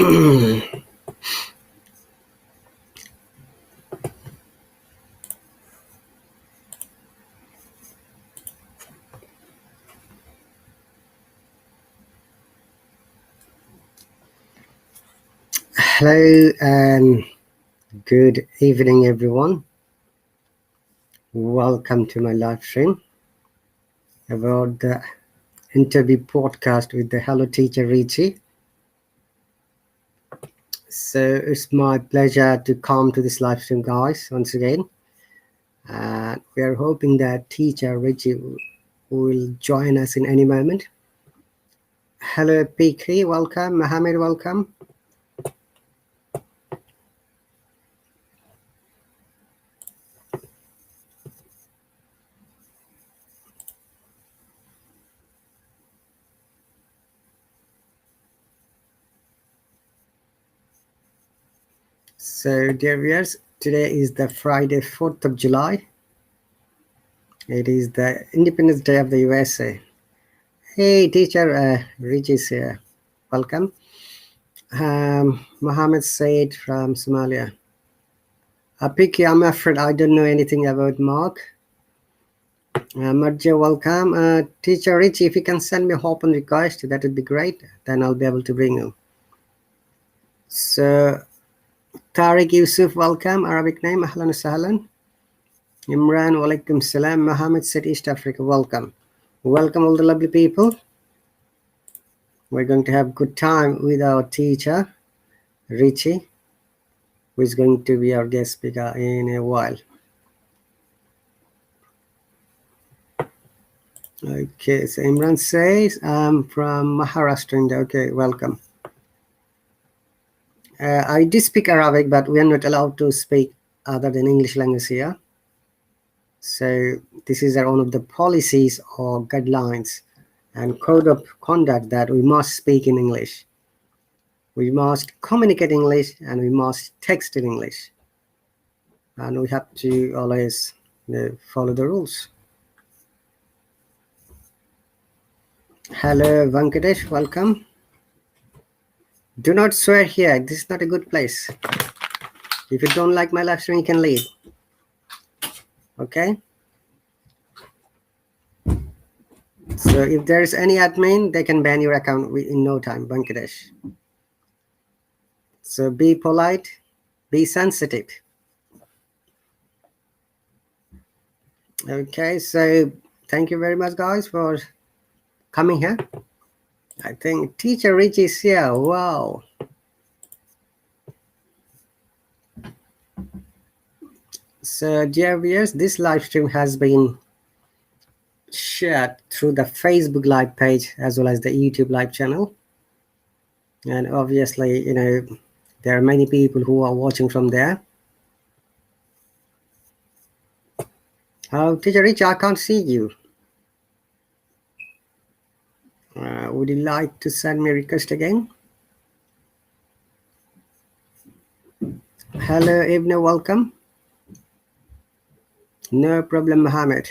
Hello and good evening, everyone. Welcome to my live stream about the interview podcast with the Hello Teacher Richi. So it's my pleasure to come to this live stream, guys, once again. And we are hoping that Teacher Richi will join us in any moment. Hello, PK, welcome. Mohammed, welcome. So, dear viewers, today is the Friday, 4th of July. It is the Independence Day of the USA. Hey, Teacher Richi is here. Welcome. Mohammed Said from Somalia. Piki, I'm afraid I don't know anything about Mark. Marja, welcome. Teacher Richi, if you can send me a open request, that would be great. Then I'll be able to bring you. So, Tariq Yusuf, welcome. Arabic name, Ahlan wa Sahlan. Imran, walaikum salam. Mohammed said East Africa, welcome. Welcome all the lovely people. We're going to have good time with our teacher, Richi, who is going to be our guest speaker in a while. Okay, so Imran says, I'm from Maharashtra, India. Okay, welcome. I do speak Arabic, but we are not allowed to speak other than English language here. So this is one of the policies or guidelines and code of conduct that we must speak in English. We must communicate English and we must text in English. And we have to always follow the rules. Hello, Venkatesh, welcome. Do not swear here. This is not a good place. If you don't like my live stream, you can leave. Okay? So if there is any admin, they can ban your account in no time, Venkatesh. So be polite, be sensitive. Okay, so thank you very much, guys, for coming here. I think Teacher Richi is here. Wow. So, dear viewers, this live stream has been shared through the Facebook Live page as well as the YouTube Live channel. And obviously, there are many people who are watching from there. Teacher Richi, I can't see you. Would you like to send me a request again? Hello, Ibn, welcome. No problem, Mohammed.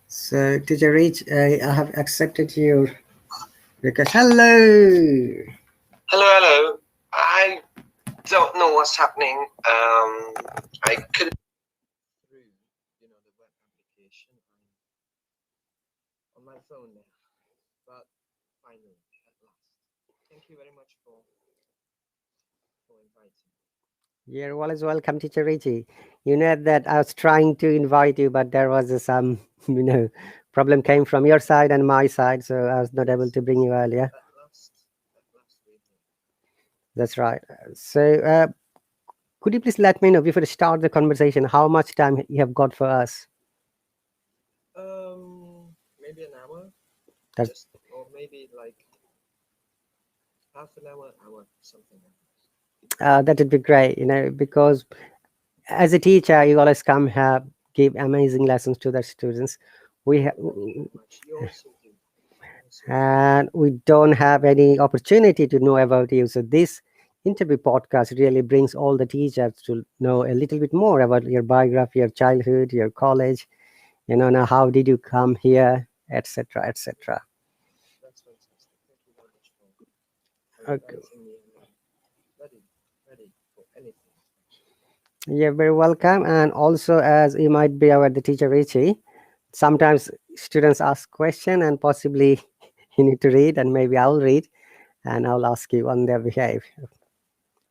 So, Teacher Richi, I have accepted your request. Hello. Hello. I don't know what's happening. I couldn't through, the web application on my phone now, but finally, at last. Thank you very much for inviting me. You're always welcome, Teacher Richi. You know that I was trying to invite you, but there was some, problem came from your side and my side, so I was not able to bring you earlier. At last That's right. So, could you please let me know before we start the conversation how much time you have got for us? Maybe an hour. Or maybe like half an hour, something like that. That would be great, because as a teacher, you always come here, give amazing lessons to the students. And we don't have any opportunity to know about you. So this interview podcast really brings all the teachers to know a little bit more about your biography, your childhood, your college. Now how did you come here, etc., etc. That's fantastic. Thank you very much for Okay. inviting me, and I'm ready for anything. You're very welcome. And also, as you might be aware, the teacher Richie, sometimes students ask question and possibly you need to read, and maybe I'll read and I'll ask you on their behalf.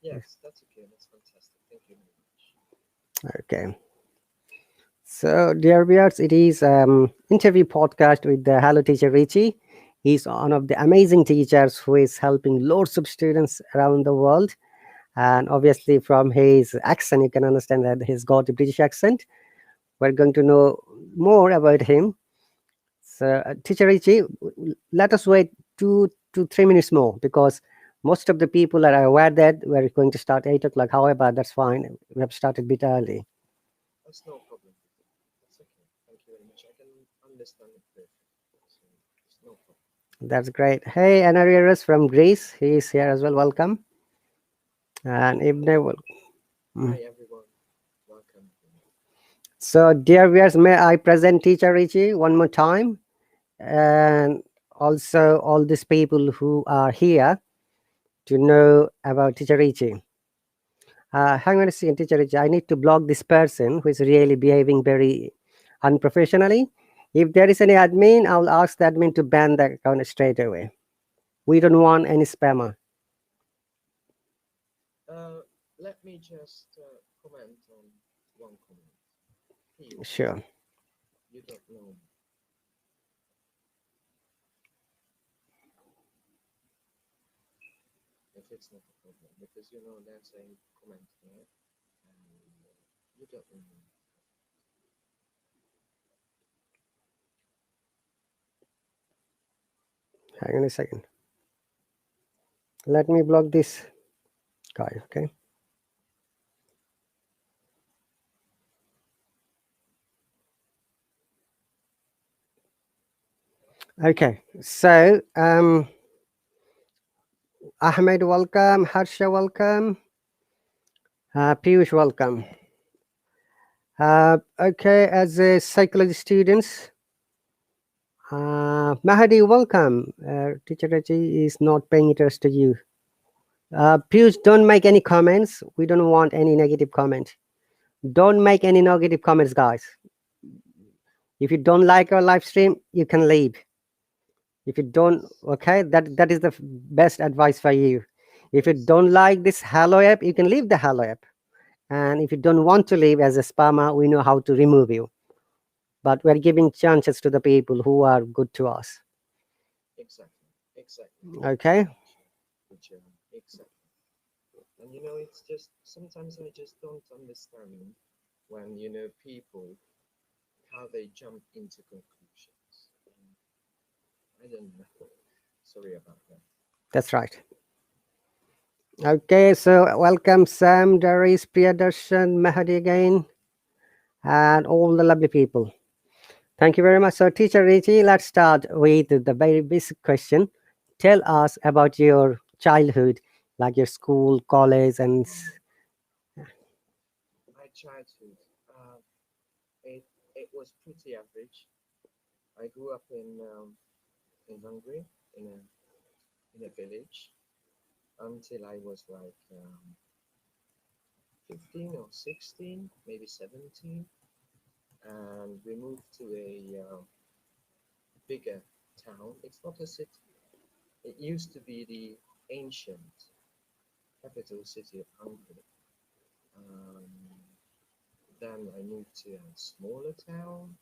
Yes, that's okay. That's fantastic. Thank you very much. Okay. So, dear viewers, it is interview podcast with the Hello Teacher Richi. He's one of the amazing teachers who is helping lots of students around the world. And obviously, from his accent, you can understand that he's got a British accent. We're going to know more about him. So, Teacher Richi, let us wait 2 to 3 minutes more because most of the people are aware that we're going to start 8 o'clock. However, that's fine. We have started a bit early. That's no problem. That's okay. Thank you very much. I can understand it perfectly. So it's no problem. That's great. Hey, Anarias from Greece. He's here as well. Welcome. And Ibn will. Hi everyone. Welcome. So, dear viewers, may I present Teacher Richie one more time? And also all these people who are here to know about Teacher Richie. Hang on a second, Teacher Richie. I need to block this person who is really behaving very unprofessionally. If there is any admin, I'll ask the admin to ban the account straight away. We don't want any spammer. Let me just comment on one comment. Please, Sure. you don't know me. If it's not a problem, because there's a comment here, and you don't know me. Hang on a second. Let me block this guy, okay? Okay, so Ahmed, welcome. Harsha, welcome. Piyush, welcome. Okay, as a psychology students, Mahadi, welcome. Teacher Raji is not paying interest to you. Piyush, don't make any comments. We don't want any negative comment. Don't make any negative comments, guys. If you don't like our live stream, you can leave. If you don't, okay, that is the best advice for you. If you don't like this Hello app, you can leave the Hello app. And if you don't want to leave as a spammer, we know how to remove you. But we're giving chances to the people who are good to us. Exactly. Okay. Exactly. And it's just sometimes I just don't understand when people how they jump into conclusions. I don't know. Sorry about that. That's right. Okay, so welcome Sam, Darius, Priyadarshan, Mahadi again, and all the lovely people. Thank you very much. So, Teacher Richi, let's start with the very basic question. Tell us about your childhood, like your school, college, and My childhood, it was pretty average. I grew up in Hungary in a village until I was like 15 or 16, maybe 17, and we moved to a bigger town. It's not a city. It used to be the ancient capital city of Hungary. Um, then I moved to a smaller town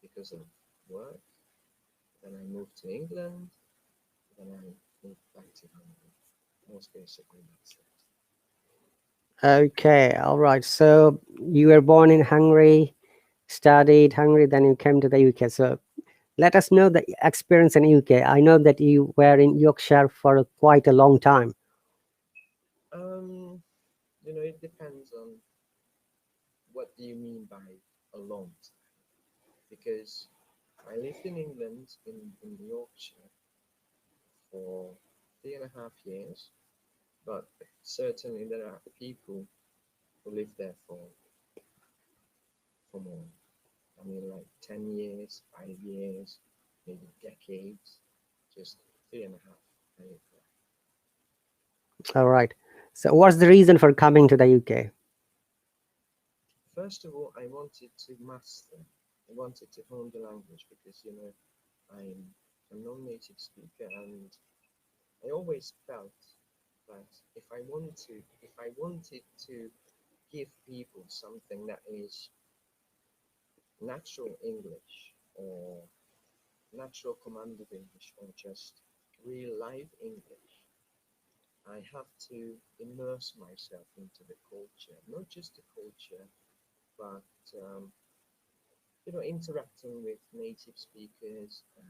because of work. Then I moved to England. Then I moved back to Hungary. Most basically, that's it. okay, all right. So you were born in Hungary, studied Hungary, then you came to the UK. So let us know the experience in UK. I know that you were in Yorkshire for quite a long time. It depends on what do you mean by a long time. Because I lived in England in Yorkshire for 3.5 years. but certainly there are people who live there for more. I mean, like 10 years, 5 years, maybe decades, just 3.5. I live there. All right. So what's the reason for coming to the UK? First of all, I wanted to master. I wanted to hone the language because, I'm a non-native speaker, and I always felt that if I wanted to give people something that is natural English or natural command of English or just real life English, I have to immerse myself into the culture, not just the culture, but interacting with native speakers and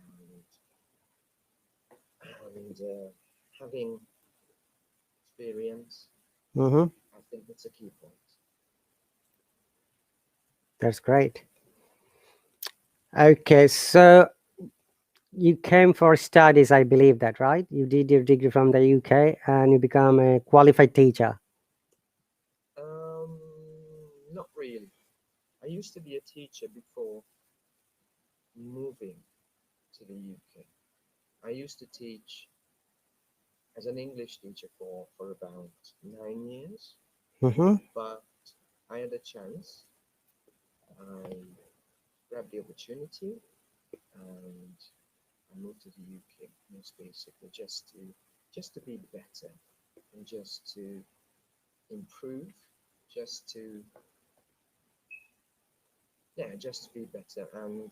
having experience. Mm-hmm. I think that's a key point. That's great. Okay, so you came for studies, I believe that, right? You did your degree from the UK and you become a qualified teacher. Um, Not really. I used to be a teacher before moving to the UK. I used to teach as an English teacher for about 9 years, Mm-hmm. but I had a chance. I grabbed the opportunity and I moved to the UK, most basically just to be better and just to improve, just to just to be better and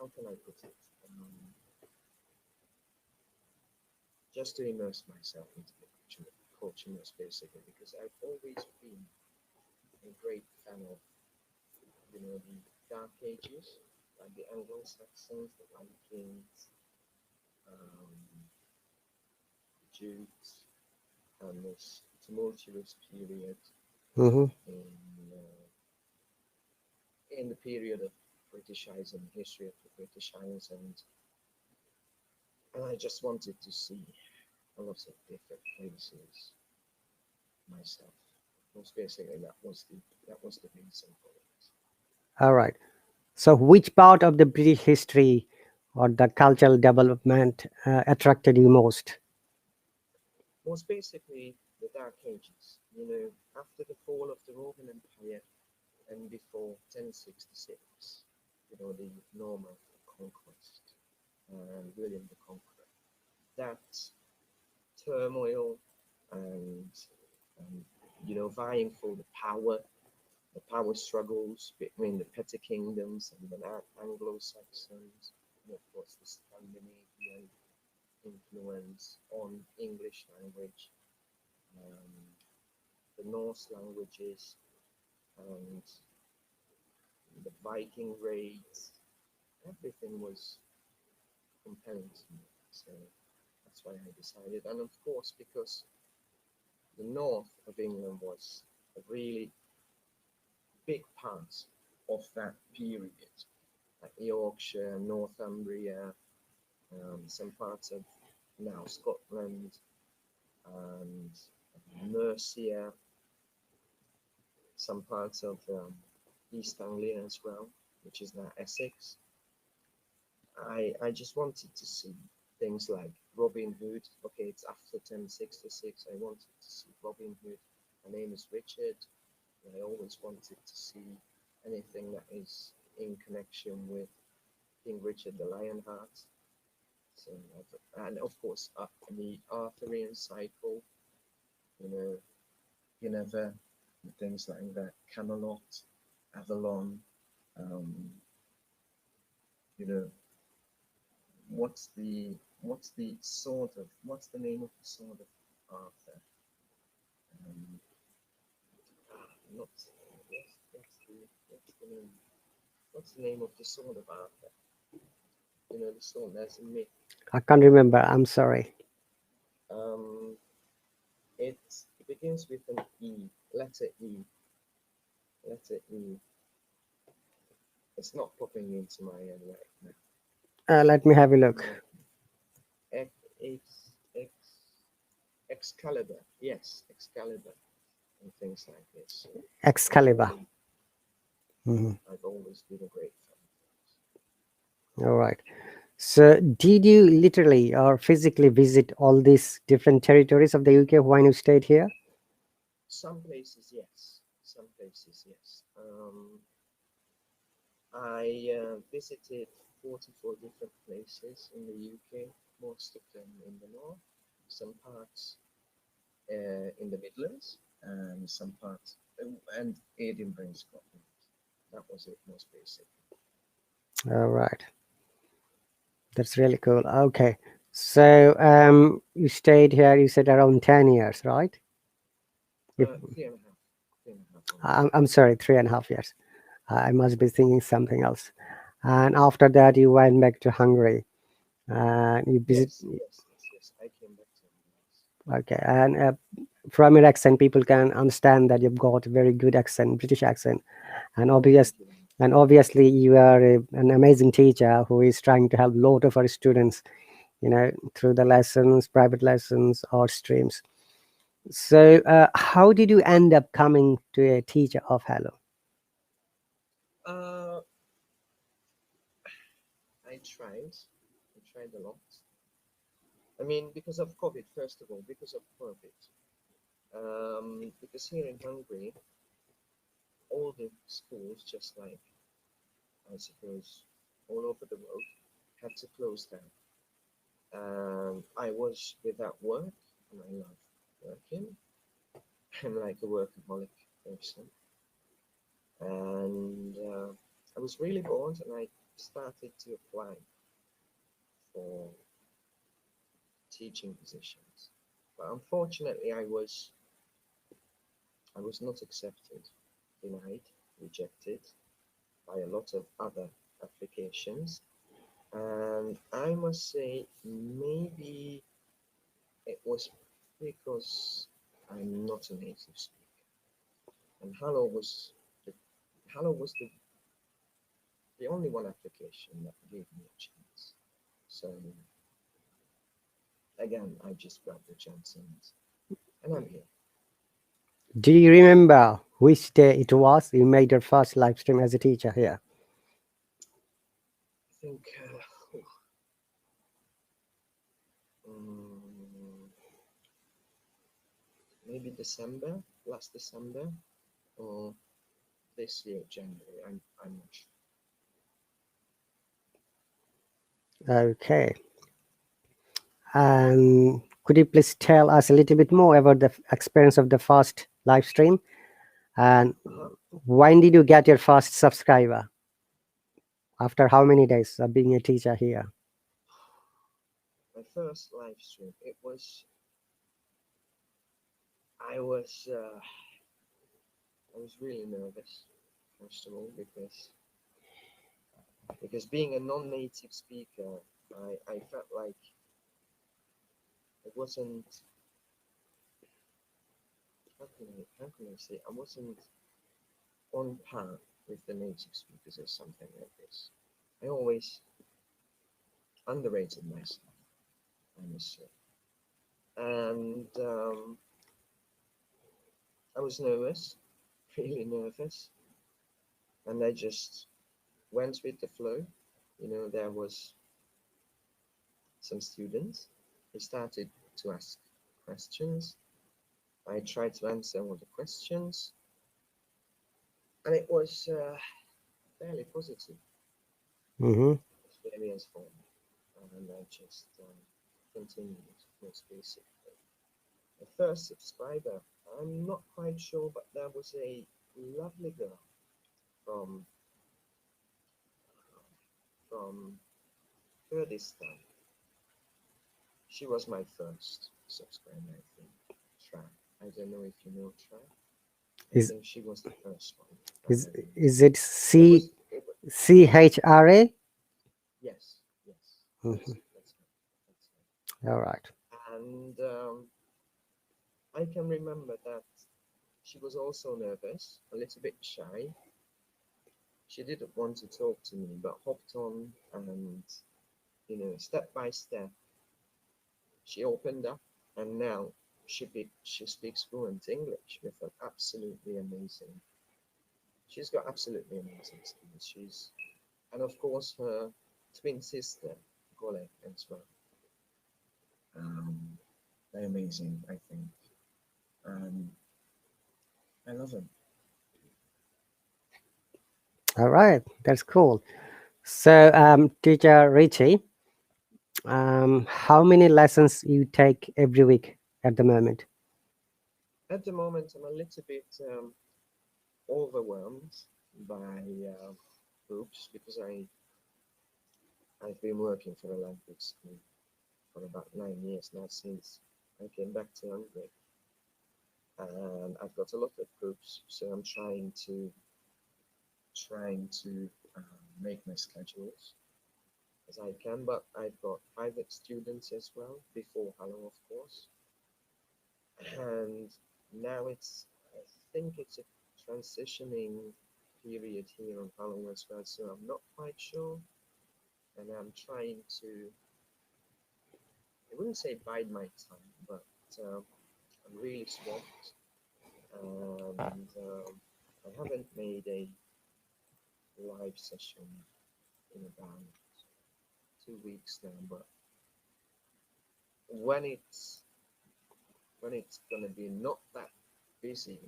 how can I put it? Just to immerse myself into the culture most basically, because I've always been a great fan of the Dark Ages, like the Anglo-Saxons, the Vikings, um, Jutes, and this tumultuous period Mm-hmm. in the period of British Isles and the history of the British Isles, and I just wanted to see a lot of different places myself. Most basically, that was the reason for it. All right. So which part of the British history or the cultural development attracted you most? Most basically, the Dark Ages. After the fall of the Roman Empire and before 1066, the Norman conquest and William the Conqueror. That turmoil and, and vying for the power struggles between the petty kingdoms and the Anglo-Saxons, and of course the Scandinavian influence on English language, um, the Norse languages, and the Viking raids. Everything was compelling to me. So that's why I decided. And of course, because the north of England was a really big part of that period, like Yorkshire, Northumbria, some parts of now Scotland, and Mercia, some parts of East Anglia as well, which is now Essex. I just wanted to see things like Robin Hood. Okay, it's after 1066. I wanted to see Robin Hood. My name is Richard. And I always wanted to see anything that is in connection with King Richard the Lionheart. So, and of course, the Arthurian cycle, you know, Guinevere, and things like that, Camelot, Avalon, um, you know, what's the name of the sword of Arthur? Um, not what's the name of the sword of Arthur? The sword. There's a myth. I can't remember. I'm sorry. Um, it begins with an E, letter E, letter E. It's not popping into my head right now. Let me have a look. X Excalibur, yes, Excalibur, and things like this. Excalibur. I've always been a great fan. All right. So, did you literally or physically visit all these different territories of the UK when you stayed here? Some places, yes. Some places, yes. I visited 44 different places in the UK, most of them in the north, some parts in the Midlands, and some parts, and Edinburgh in Scotland. That was it, most basic. All right. That's really cool. Okay. So, you stayed here, you said around 10 years, right? If, 3.5. 3.5 I'm sorry, 3.5 years. I must be thinking something else. And after that, you went back to Hungary. You visit. yes. I came back to the US. Okay. And from your accent, people can understand that you've got a very good accent, British accent. And Oh, thank you. obviously, you are an amazing teacher who is trying to help a lot of our students, through the lessons, private lessons, or streams. So, how did you end up coming to a teacher of Hello? Uh, I tried. I tried a lot. I mean, because of COVID, first of all, because of COVID. Because here in Hungary, all the schools, just like I suppose all over the world, had to close down. I was without work, and I love working. I'm like a workaholic person, and I was really bored, and I started to apply for teaching positions. But unfortunately, I was not accepted, denied, rejected by a lot of other applications. And I must say, maybe it was because I'm not a native speaker. And the Hello was the only one application that gave me a chance. So again, I just grabbed the chance and I'm here. Do you remember which day it was you made your first live stream as a teacher here? I think um, maybe December, last December, or this year, January. I'm not sure. Okay. And could you please tell us a little bit more about the experience of the first live stream? And Uh-huh. when did you get your first subscriber? After how many days of being a teacher here? My first live stream. I was really nervous, first of all, because being a non-native speaker, I felt like it wasn't, how can I say, I wasn't on par with the native speakers or something like this. I always underrated myself, I must say. And I was nervous, really nervous, and I just went with the flow. There was some students. They started to ask questions. I tried to answer all the questions, and it was fairly positive Mm-hmm. experience for me. And I just continued, most basically. The first subscriber, I'm not quite sure, but there was a lovely girl from from Kurdistan. She was my first subscriber, I think. Tra. I don't know if you know Tra. I Is think she was the first one that is I met. is it And CHRA? yes, Mhm. that's All right. right. And I can remember that she was also nervous, a little bit shy. She didn't want to talk to me, but hopped on and, step by step, she opened up, and now she speaks fluent English with an absolutely amazing. She's got absolutely amazing skills. And of course her twin sister, Gole, as well. Um, they're amazing, I think. I love them. All right, that's cool. So, teacher Richie, how many lessons you take every week at the moment? At the moment, I'm a little bit overwhelmed by groups because I've been working for a language school for about 9 years now since I came back to Hungary, and I've got a lot of groups, so I'm trying to make my schedules as I can. But I've got private students as well before Hallo, of course, and now I think it's a transitioning period here on Hallo as well, so I'm not quite sure, and I'm trying to, I wouldn't say bide my time, but I'm really swamped, and I haven't made a live session in about 2 weeks now, but when it's gonna be not that busy,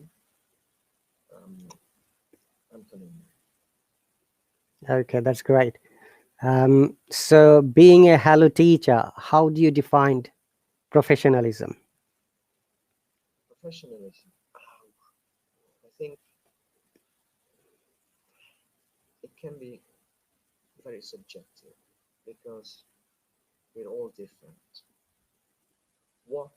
um, I'm coming. Okay, that's great. So, being a Hello teacher, how do you define professionalism? Professionalism. I think it can be very subjective because we're all different. What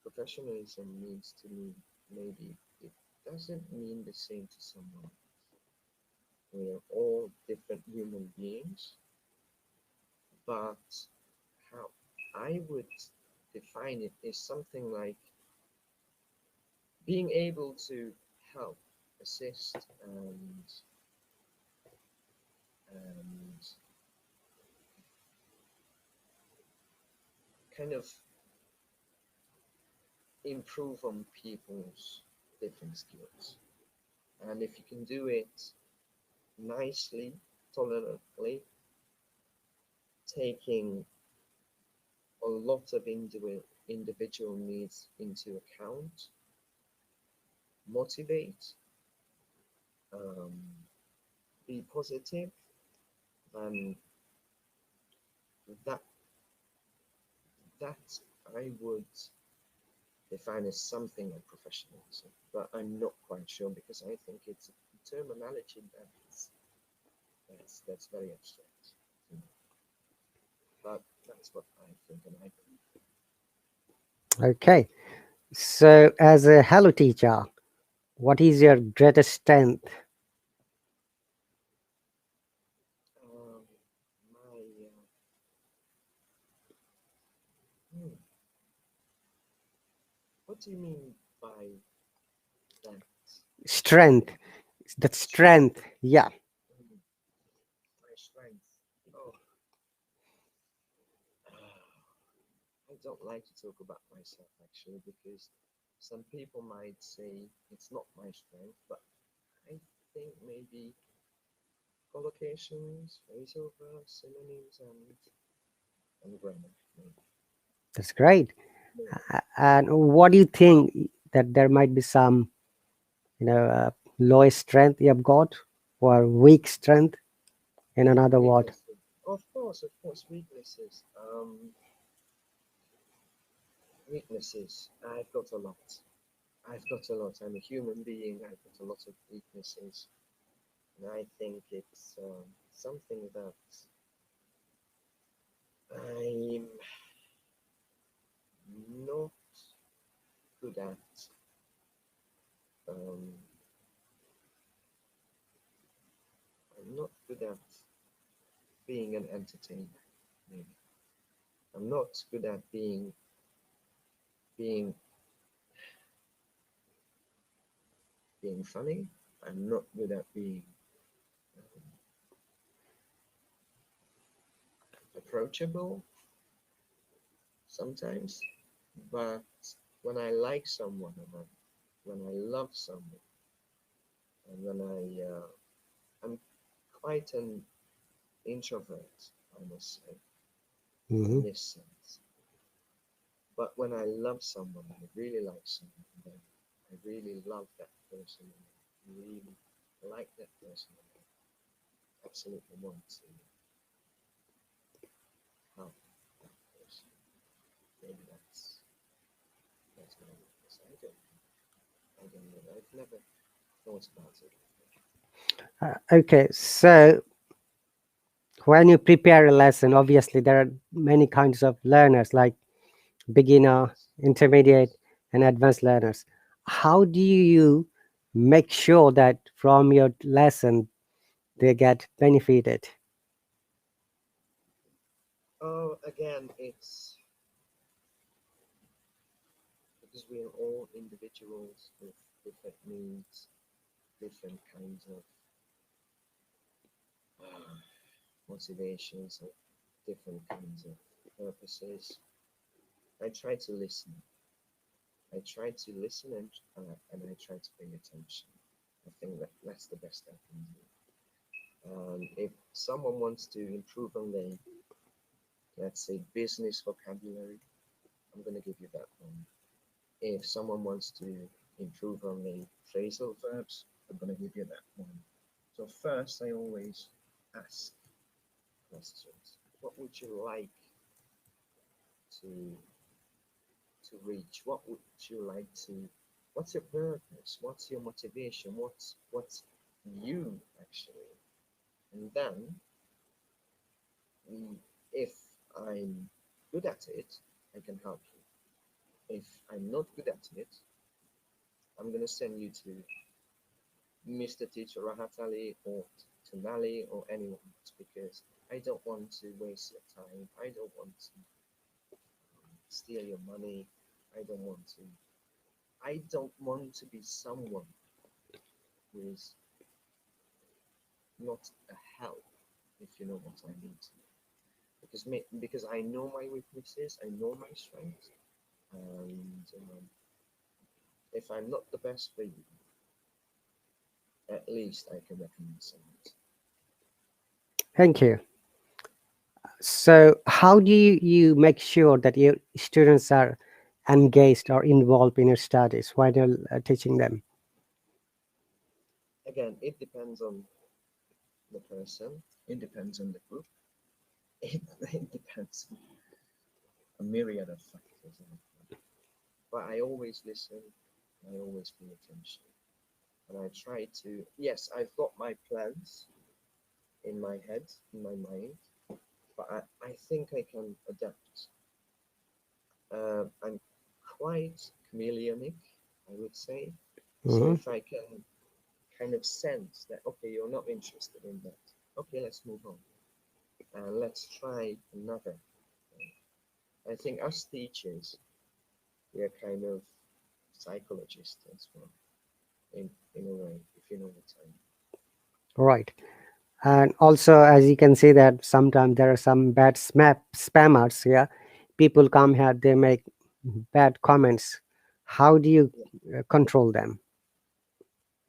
professionalism means to me, maybe it doesn't mean the same to someone. We're all different human beings, but how I would define it is something like being able to help, assist, and kind of improve on people's different skills. And if you can do it nicely, tolerantly, taking a lot of individual needs into account, motivate, um, be positive, and that that I would define as something like professionalism, but I'm not quite sure because I think it's a terminology that's very abstract. But that's what I think, and I believe. Okay, so as a Hello teacher, what is your greatest strength? Um, my hmm, what do you mean by that? Strength. That Strength. strength. Yeah, Hmm, my strength. Oh, I don't like to talk about myself actually because some people might say it's not my strength, but I think maybe collocations, phrasal synonyms, and grammar. Maybe. that's great. Yeah. And what do you think that there might be some, you know, lowest strength you have got, or weak strength in another word? Weaknesses. Of course, weaknesses. Weaknesses. I've got a lot. I've got a lot. I'm a human being. I've got a lot of weaknesses, and I think it's something that I'm not good at. Um, I'm not good at being an entertainer. Maybe I'm not good at being being funny. I'm not good at being approachable sometimes, but when I like someone, when I love someone, and when I'm quite an introvert, I must say, Hmm. in this sense. But when I love someone, I really like someone, then I really love that person, and I really like that person, and I absolutely want to help that person. Maybe that's my weakness. I don't know. I've never thought about it. Okay, so when you prepare a lesson, obviously there are many kinds of learners like beginner, Yes, intermediate, yes. and advanced learners. How do you make sure that from your lesson they get benefited? Oh, again, it's because we are all individuals with different needs, different kinds of uh, motivations, or different kinds of purposes. I try to listen. I try to listen and I try to pay attention. I think that's the best I can do. If someone wants to improve on their, let's say, business vocabulary, I'm going to give you that one. If someone wants to improve on the phrasal verbs, I'm going to give you that one. So first, I always ask questions. What would you like to to reach? What would you like to? What's your purpose? What's your motivation? What's you actually? And then, if I'm good at it, I can help you. If I'm not good at it, I'm gonna send you to Mr. Teacher Rahatali or Tanali or anyone else because I don't want to waste your time. I don't want to steal your money. I don't want to. I don't want to be someone who is not a help, if you know what I mean. Because I know my weaknesses, I know my strengths, and if I'm not the best for you, at least I can recommend someone. Thank you. So, how do you make sure that your students are engaged or involved in your studies while you're teaching them? Again, it depends on the person, it depends on the group, it depends on a myriad of factors. But I always listen, I always pay attention, and I try to. Yes, I've got my plans in my head, in my mind, but I think I can adapt. I'm quite chameleonic, I would say. So Hmm. if I can kind of sense that, okay, you're not interested in that, okay, let's move on. Let's try another. I think as teachers, we are kind of psychologists as well, in a way, if you know what I mean. Right. And also, as you can see that sometimes there are some bad spammers. Yeah, people come here, they make bad comments. How do you Yeah. control them?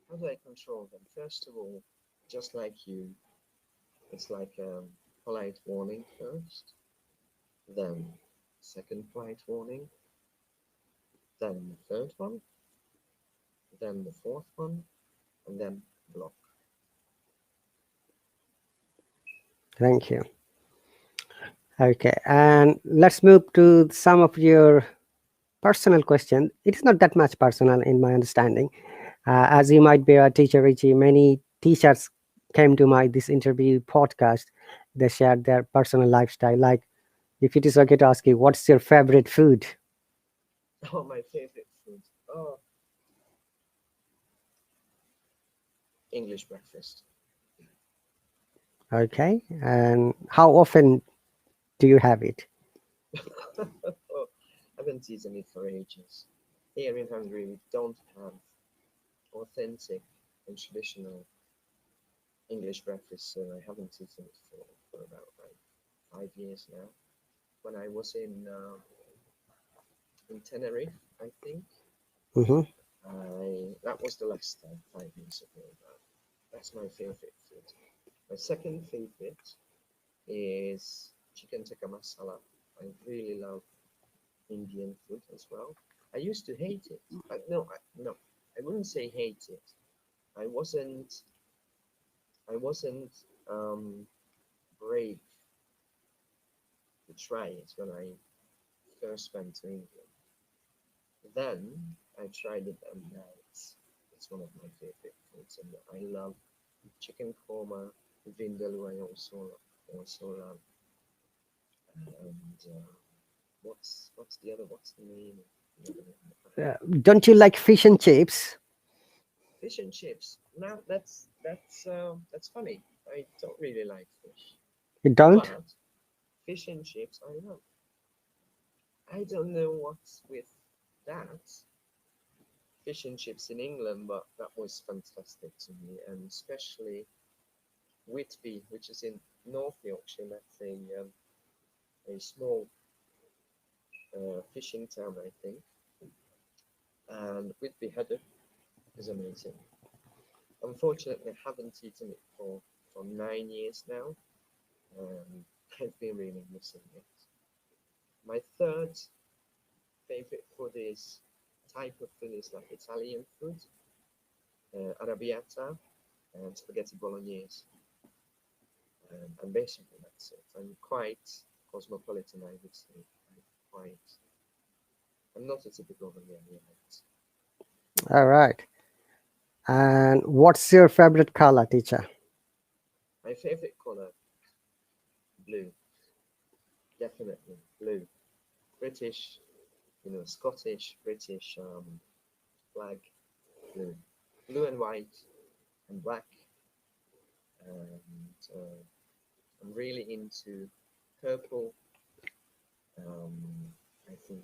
How do I control them? First of all, just like you, it's like polite warning first, then second polite warning, then the third one, then the fourth one, and then block. Thank you. Okay, and let's move to some of your personal question. It is not that much personal in my understanding. As you might be a teacher, Richie, many teachers came to my this interview podcast. They shared their personal lifestyle. Like, if it is okay to ask you, what's your favorite food? Oh, my favorite food. Oh, English breakfast. Okay, and how often do you have it? Oh, I've been eating it for ages. Here in Hungary, we don't have authentic and traditional English breakfast, so I haven't eaten it for about like 5 years now. When I was in Tenerife, I think. Mm-hmm. That was the last time, 5 years ago. But that's my favorite food. My second favorite is chicken tikka masala. I really love Indian food as well. I used to hate it. No, I wouldn't say hate it. I wasn't. I wasn't brave to try it when I first went to England. Then I tried it, and now it's one of my favorite foods, and I love chicken korma, vindaloo. I also love, and what's the other? What's the name? The other one? Don't you like fish and chips? Fish and chips. Now that's funny. I don't really like fish, You don't? but fish and chips I love. I don't know what's with that. Fish and chips in England, but that was fantastic to me, and especially Whitby, which is in North Yorkshire. That's a small fishing town, I think. And Whitby header is amazing. Unfortunately, I haven't eaten it for 9 years now, and I've been really missing it. My third favorite food is type of food is like Italian food, arrabbiata, and spaghetti bolognese. And basically that's it. I'm quite cosmopolitan, I would say. I'm not a typical Hungarianite. All right. And what's your favorite color, teacher? My favorite color, blue, definitely blue. British, Scottish, British flag, blue, blue and white and black, and I'm really into purple. I think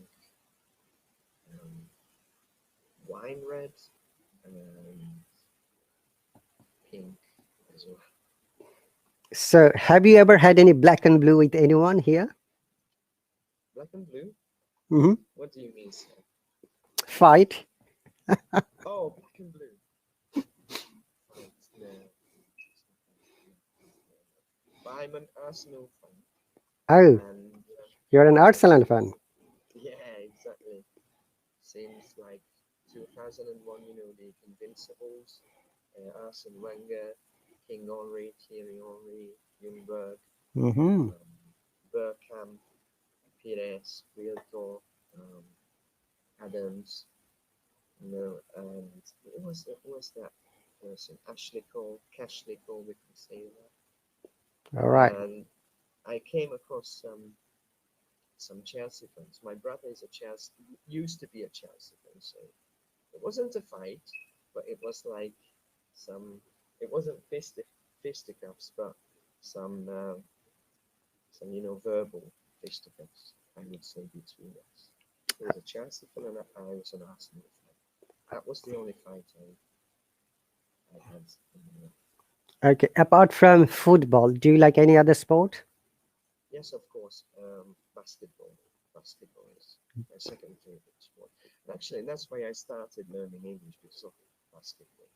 um, wine red and pink as well. So, have you ever had any black and blue with anyone here? Black and blue? Mm-hmm. What do you mean, sir? Fight? Oh, black and blue. Right, no. But I'm an Arsenal fan, Oh, and you're an yeah, Arsenal fan. yeah, exactly. Since like 2001, the Invincibles, Arsene Wenger, King Henry, Thierry Henry, Ljungberg, Mm-hmm. um, Bergkamp, Pires, Wiltor, Adams, and who was that person? Ashley Cole, Cashley Cole, we can say All right. that. And I came across some Chelsea fans. My brother is a Chelsea, used to be a Chelsea fan, so it wasn't a fight, but it was like some. It wasn't fisticuffs, but some verbal fisticuffs. I would say between us. He was a Chelsea fan, and I was an Arsenal fan. That was the only fight I had. Okay. Apart from football, do you like any other sport? Yes, of course. Basketball. Basketball is my second favorite sport. And actually, that's why I started learning English because of basketball.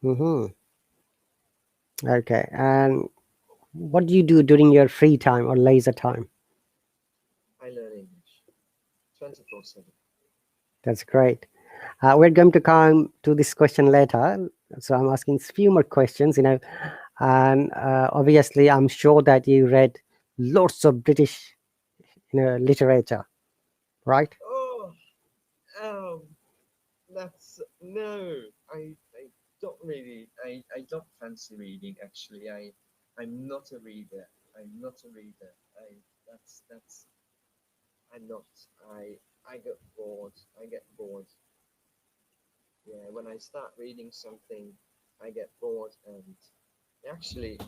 Mm-hmm. Okay. And what do you do during your free time or leisure time? I learn English 24/7. That's great. We're going to come to this question later. So I'm asking a few more questions, and obviously I'm sure that you read lots of British, literature, right? Oh, um, that's no. I don't really. I don't fancy reading. Actually, I'm not a reader. I'm not a reader. That's I'm not. I get bored. I get bored. Yeah, when I start reading something, I get bored, and actually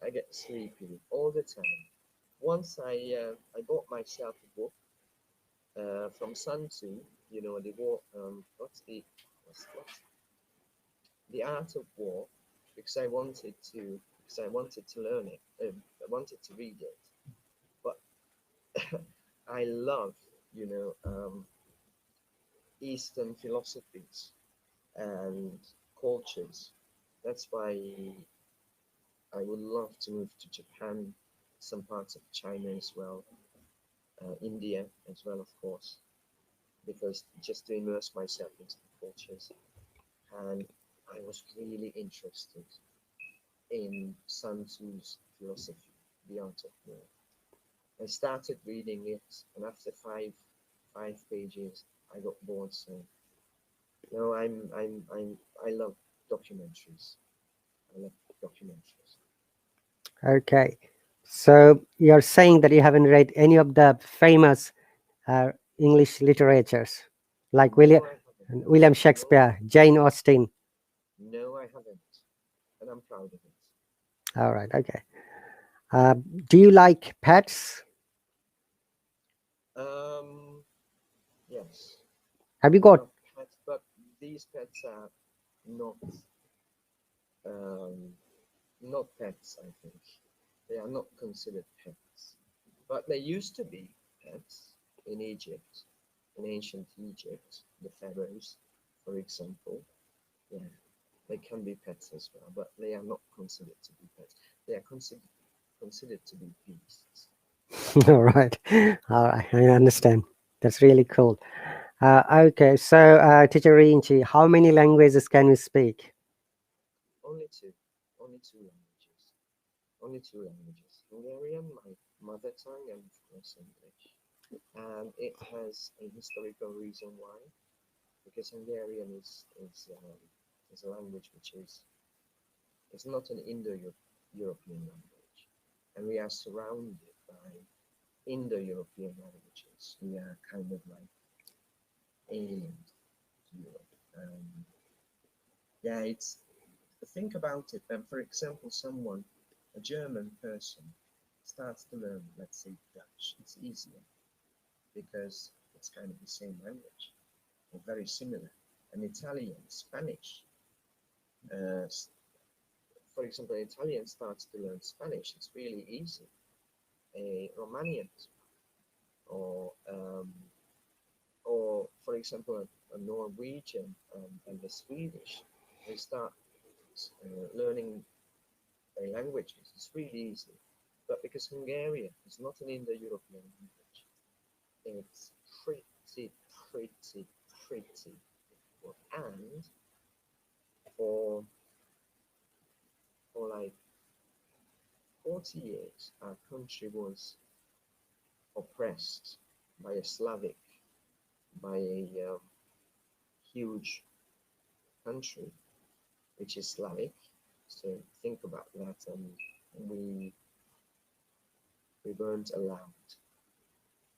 I get sleepy all the time. Once I bought myself a book from Sun Tzu. The war. What's the art of war? Because I wanted to learn it. I wanted to read it, but I love you know, Eastern philosophies and cultures. That's why I would love to move to Japan, some parts of China as well, India as well, of course, because just to immerse myself into the cultures. And I was really interested in Sun Tzu's philosophy, The Art of War. I started reading it, and after five pages, I got bored. So, no, I love documentaries. I love documentaries. Okay. So you're saying that you haven't read any of the famous English literatures like No, I haven't. William No, Shakespeare, Jane Austen. no, I haven't, and I'm proud of it. All right. Okay. Uh, do you like pets? Um, yes, Have you I got? love pets, but these pets are not um, not pets. I think they are not considered pets, but they used to be pets in Egypt, in ancient Egypt, the pharaohs, for example. Yeah, they can be pets as well, but they are not considered to be pets. They are considered to be beasts. All right. All right. I understand. That's really cool. Okay. So, Teacher Richi, how many languages can you speak? Only two, only two languages, only two languages. Hungarian, my mother tongue, and of course English. And it has a historical reason why, because Hungarian is a language which is not an Indo-European language, and we are surrounded by Indo-European languages. We are kind of like aliens to Europe. Yeah, it's think about it. Then, for example, a German person, starts to learn, let's say, Dutch. It's easier because it's kind of the same language or very similar. An Italian, Spanish. Uh, for example, an Italian starts to learn Spanish. It's really easy. A Romanian, or for example, a Norwegian and a Swedish, they start learning a language. It's really easy. But because Hungarian is not an Indo-European language, it's pretty, pretty, pretty difficult. And for like 40 years, our country was oppressed by a Slavic, by a huge country which is Slavic. So think about that, and we we weren't allowed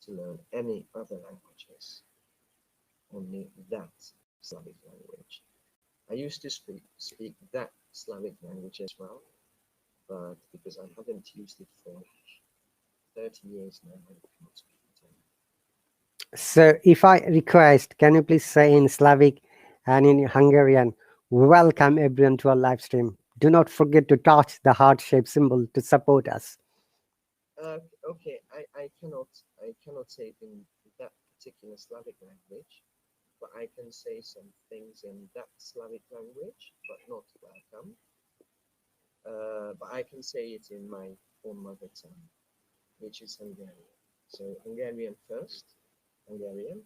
to learn any other languages, only that Slavic language. I used to speak that Slavic language as well, but because I haven't used it for 30 years now, I can't speak it anymore. So, if I request, can you please say in Slavic and in Hungarian, welcome everyone to our live stream. Do not forget to touch the heart-shaped symbol to support us. Okay, I cannot say it in that particular Slavic language, but I can say some things in that Slavic language, but not welcome. But I can say it in my own mother tongue, which is Hungarian. So Hungarian first, Hungarian.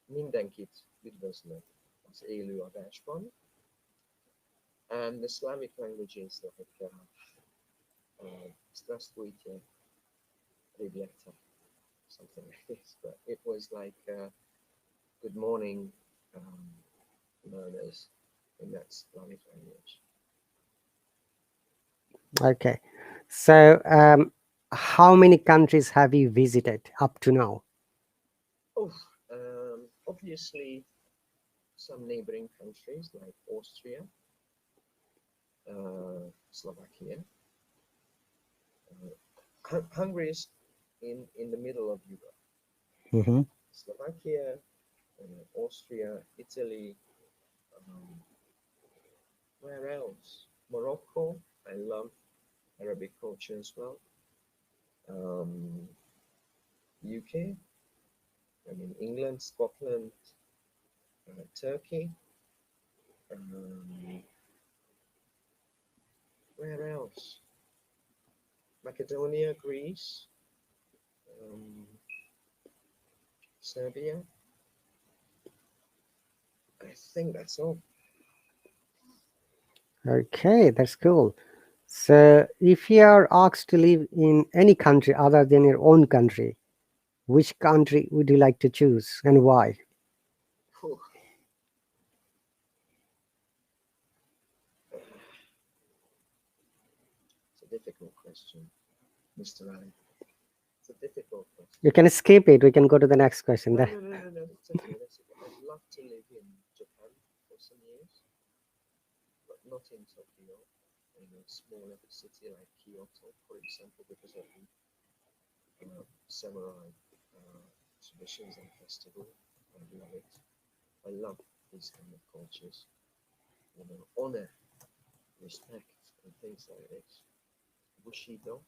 Mindenkit üdvözlök az élő adásban. And the Slavic languages like Здравствуйте, ребята, something like this. But it was like good morning, learners, in that Slavic language. Okay. So, how many countries have you visited up to now? Oh, obviously some neighboring countries like Austria, Slovakia. Hungary is in the middle of Europe. Mm-hmm. Slovakia, Austria, Italy. Um, where else? Morocco. I love Arabic culture as well. UK, I mean, England, Scotland, Turkey. Where else? Macedonia, Greece, um, Serbia. I think that's all. Okay, that's cool. So, if you are asked to live in any country other than your own country, which country would you like to choose and why? Whew. It's a difficult question, Mr. Ali. It's a difficult You question. can skip it. We can go to the next question. No, no, no, no, no. It's okay. That's okay. I'd love to live in Japan for some years, but not in Tokyo. In a smaller city like Kyoto, for example, because of the samurai traditions and festival. I love it. I love these kind of cultures. Honor, respect, and things like this. Bushido.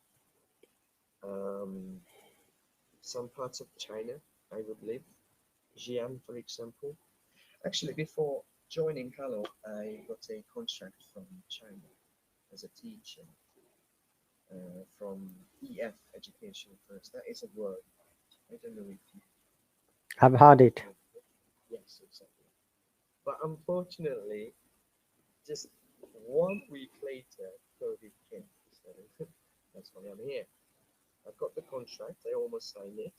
Um, some parts of China, I would live. Xi'an, for example. Actually, before joining Hallo, I got a contract from China as a teacher from EF Education First. That is a word. I don't know if you I've heard it. heard of it. Yes, exactly. But unfortunately, just 1 week later, COVID came. So that's why I'm here. I've got the contract. I almost signed it.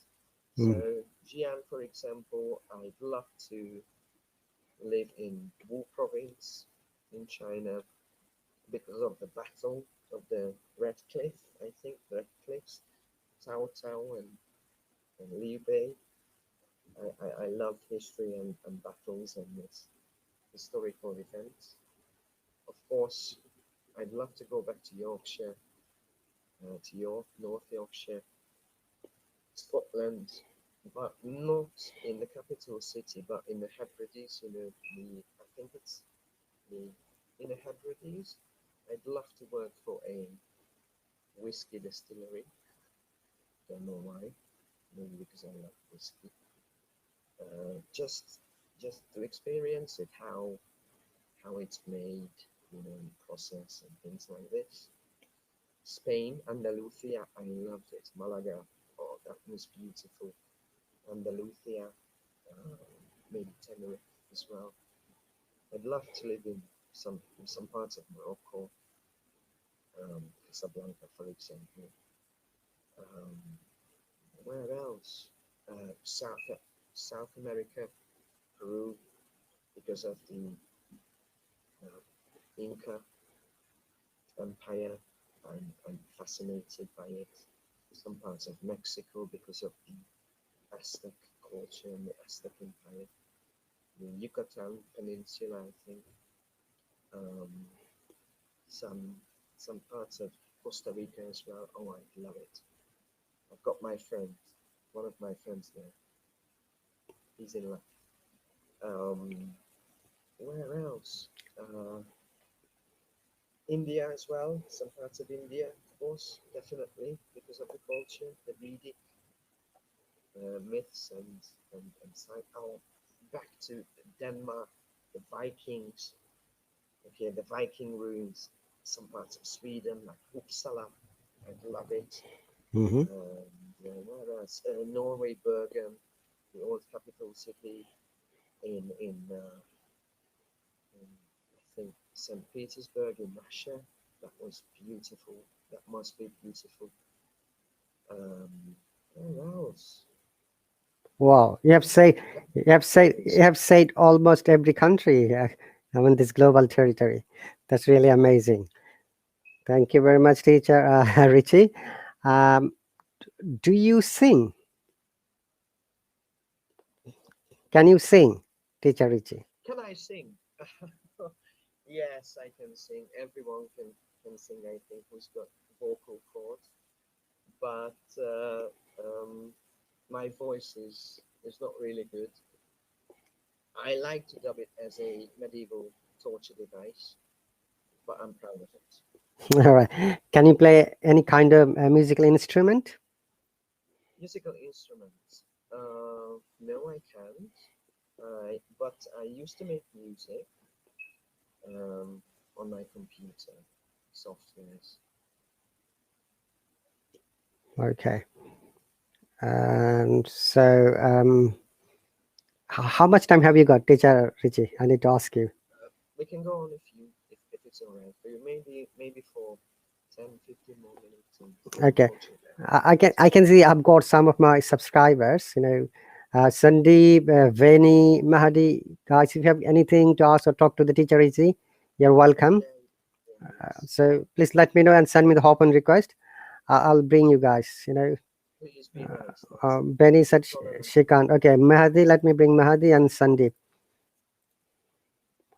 Mm. So Jian, for example, I'd love to live in Wu province in China because of the battle of the Red Cliff. I think Red Cliffs, Cao Cao and Liu Bei. I love history and battles and this historical events. Of course, I'd love to go back to Yorkshire, to York, North Yorkshire, Scotland, but not in the capital city, but in the Hebrides. I think it's the in the Hebrides. I'd love to work for a whiskey distillery. Don't know why. Maybe because I love whiskey. Just to experience it, how it's made, process and things like this. Spain, Andalusia, I loved it. Malaga, oh, that was beautiful. Andalusia, uh, maybe Tenerife as well. I'd love to live in some parts of Morocco, Casablanca, for example. Um, where else? South America, Peru, because of the uh, Inca Empire. I'm fascinated by it. Some parts of Mexico because of the Aztec culture and the Aztec Empire. The Yucatan Peninsula, I think. Um, some some parts of Costa Rica as well. Oh, I love it. I've got my friend, one of my friends there. He's in love. Um, where else? India as well. Some parts of India, of course, definitely because of the culture, the Vedic myths and side. Oh, back to Denmark, the Vikings. Okay, the Viking ruins. Some parts of Sweden, like Uppsala. I love it. Mm-hmm. Where else? Norway, Bergen, the old capital city in I think St. Petersburg in Russia. That was beautiful. That must be beautiful. Where else? Wow, you have said almost every country. I mean, this global territory. That's really amazing. Thank you very much, teacher Richie. Um, do you sing? Can you sing, teacher Richie? Can I sing? Yes, I can sing. Everyone can sing, I think, who's got vocal cords. But my voice is not really good. I like to dub it as a medieval torture device, but I'm proud of it. All right. Can you play any kind of musical instrument? Musical instruments. No, I can't. But I used to make music on my computer softwares. Okay. And so, how much time have you got, Teacher Richi? I need to ask you. We can go on if it's all right for you. Maybe for 10, 15 more minutes. Okay. I can see I've got some of my subscribers. Sandeep, Veni, Mahadi, guys. If you have anything to ask or talk to the Teacher Richi, you're welcome. So please let me know and send me the open request. I'll bring you guys. Please be nice. Benny said she can't. Okay, Mahadi, let me bring Mahadi and Sandeep.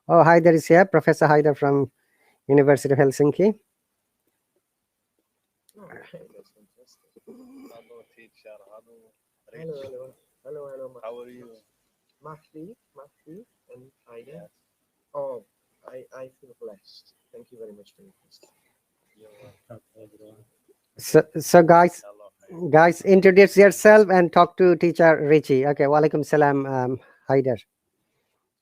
Oh, Haider is here, Professor Haider from University of Helsinki. All right, that's fantastic. Hello, teacher. Hello, Hello. How are you? Mahdi, and Haider. Yes, Oh, I feel blessed. Thank you very much for your question. you're welcome, everyone. So guys, Hello, introduce yourself and talk to Teacher Richi. Okay, walaikum salam, Haider.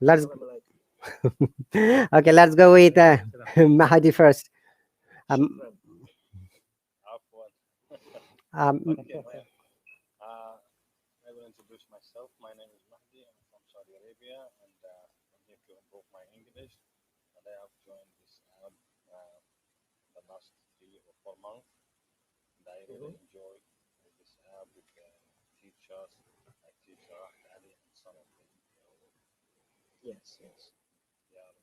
Let's Assalamualaikum. okay, let's go with Mahadi first. Shukran. Afwan. Um, Okay, I will introduce myself. My name is Mahdi. I'm from Saudi Arabia, and I'm here to improve my English. And I have joined this app the last 3 or 4 months, and I really enjoy this app with teachers like Teacher Ali and some of them. Yes. They are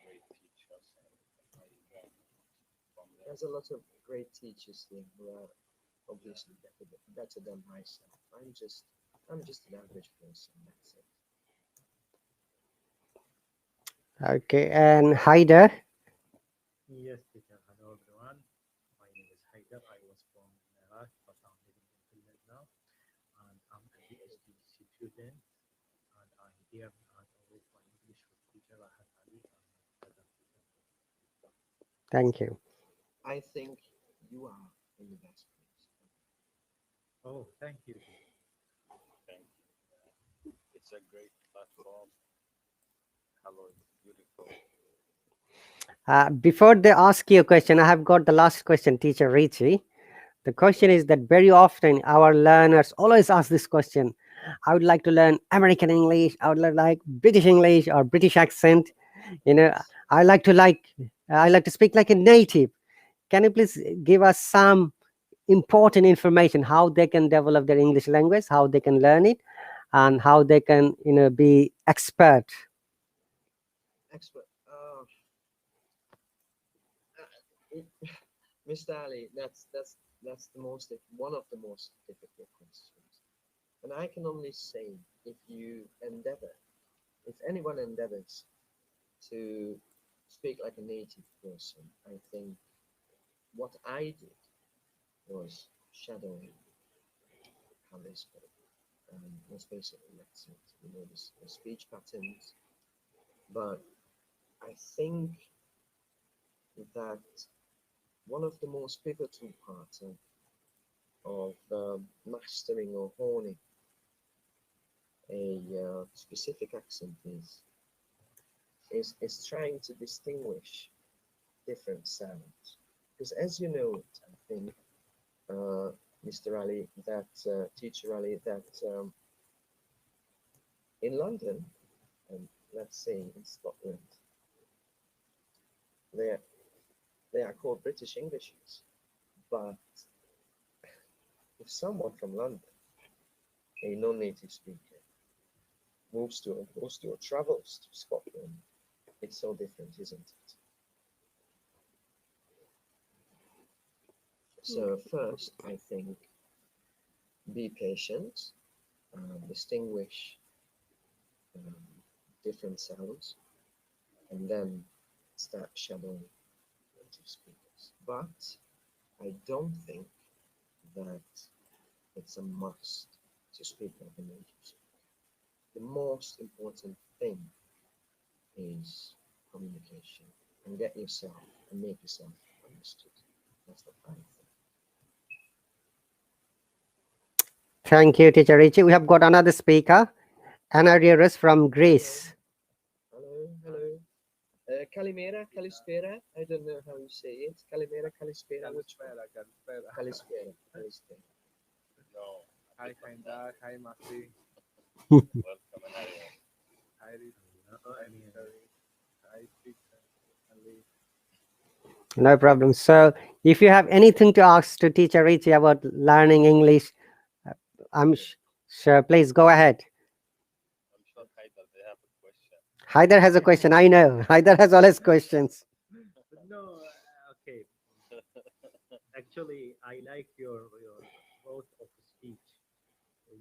great teachers, and I learn from them. There's a lot of great teachers here who are obviously better than myself. I'm just an average person. That's it. okay, and Haider. Yes, teacher. Hello, everyone. My name is Haider. I was born in Iraq, but I'm living in Finland now. And I'm a PhD student. And I'm here and with my English with teacher Rahat Ali and other teacher. Thank you. I think you are in the best place. Oh, thank you, teacher. Thank you. It's a great platform. Hello, it's beautiful. Before they ask you a question, I have got the last question, Teacher Richi. The question is that very often our learners always ask this question. I would like to learn American English. I would like British English or British accent. Yes. I like to speak like a native. Can you please give us some important information how they can develop their English language, how they can learn it, and how they can be expert? Expert. Mr. Ali, that's one of the most difficult questions. And I can only say if anyone endeavors to speak like a native person, I think what I did was shadowing how they spoke. Was basically that's it. The speech patterns. But I think that one of the most pivotal parts of mastering or honing a specific accent is trying to distinguish different sounds. Because as you know, I think, Mr. Ali, that Teacher Ali, that in London, and let's say in Scotland, they are called British Englishes. But if someone from London, a non-native speaker, moves to or travels to Scotland, it's so different, isn't it? So first, I think, be patient, distinguish different sounds, and then start shadowing native speakers. But I don't think that it's a must to speak like a native speaker. The most important thing is communication and get yourself and make yourself understood. That's what I think. Thank you, Teacher Richi. We have got another speaker, Anarius from Greece. Hello, hello. Kalimera, Kalispera. I don't know how you say it. Kalimera, Kalispera. Which one? Kalispera, Kalispera. No. Hi, Haidar. Hi, Mahdi. Welcome, Anaria. Hi, Richi. Hi, Terry. Hi, teacher. Ali. No problem. So, if you have anything to ask to Teacher Richi about learning English, I'm sure. Please go ahead. I'm sure Haidar, they have a question. Haider has a question. I know. Haider has always questions. But no, okay. Actually, I like your mode of speech,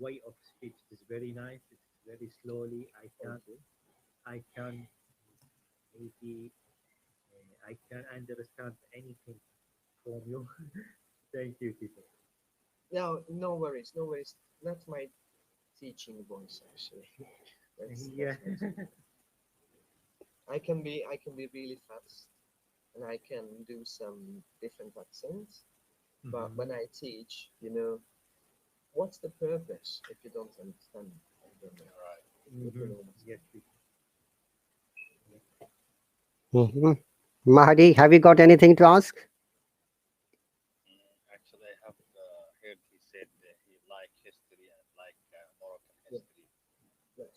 way of speech. It's very nice. It's very slowly. I can maybe I can understand anything from you. Thank you, teacher. No, no worries, no worries. That's my teaching voice actually. Yeah. That's my I can be really fast, and I can do some different accents. But Mhm. when I teach, what's the purpose if you don't understand? I don't know. Right. If you Mhm. know what's Yes, teacher. Mhm. Mahdi, have you got anything to ask? Actually, I have heard he said that he like history and like Moroccan Yeah. history. yes.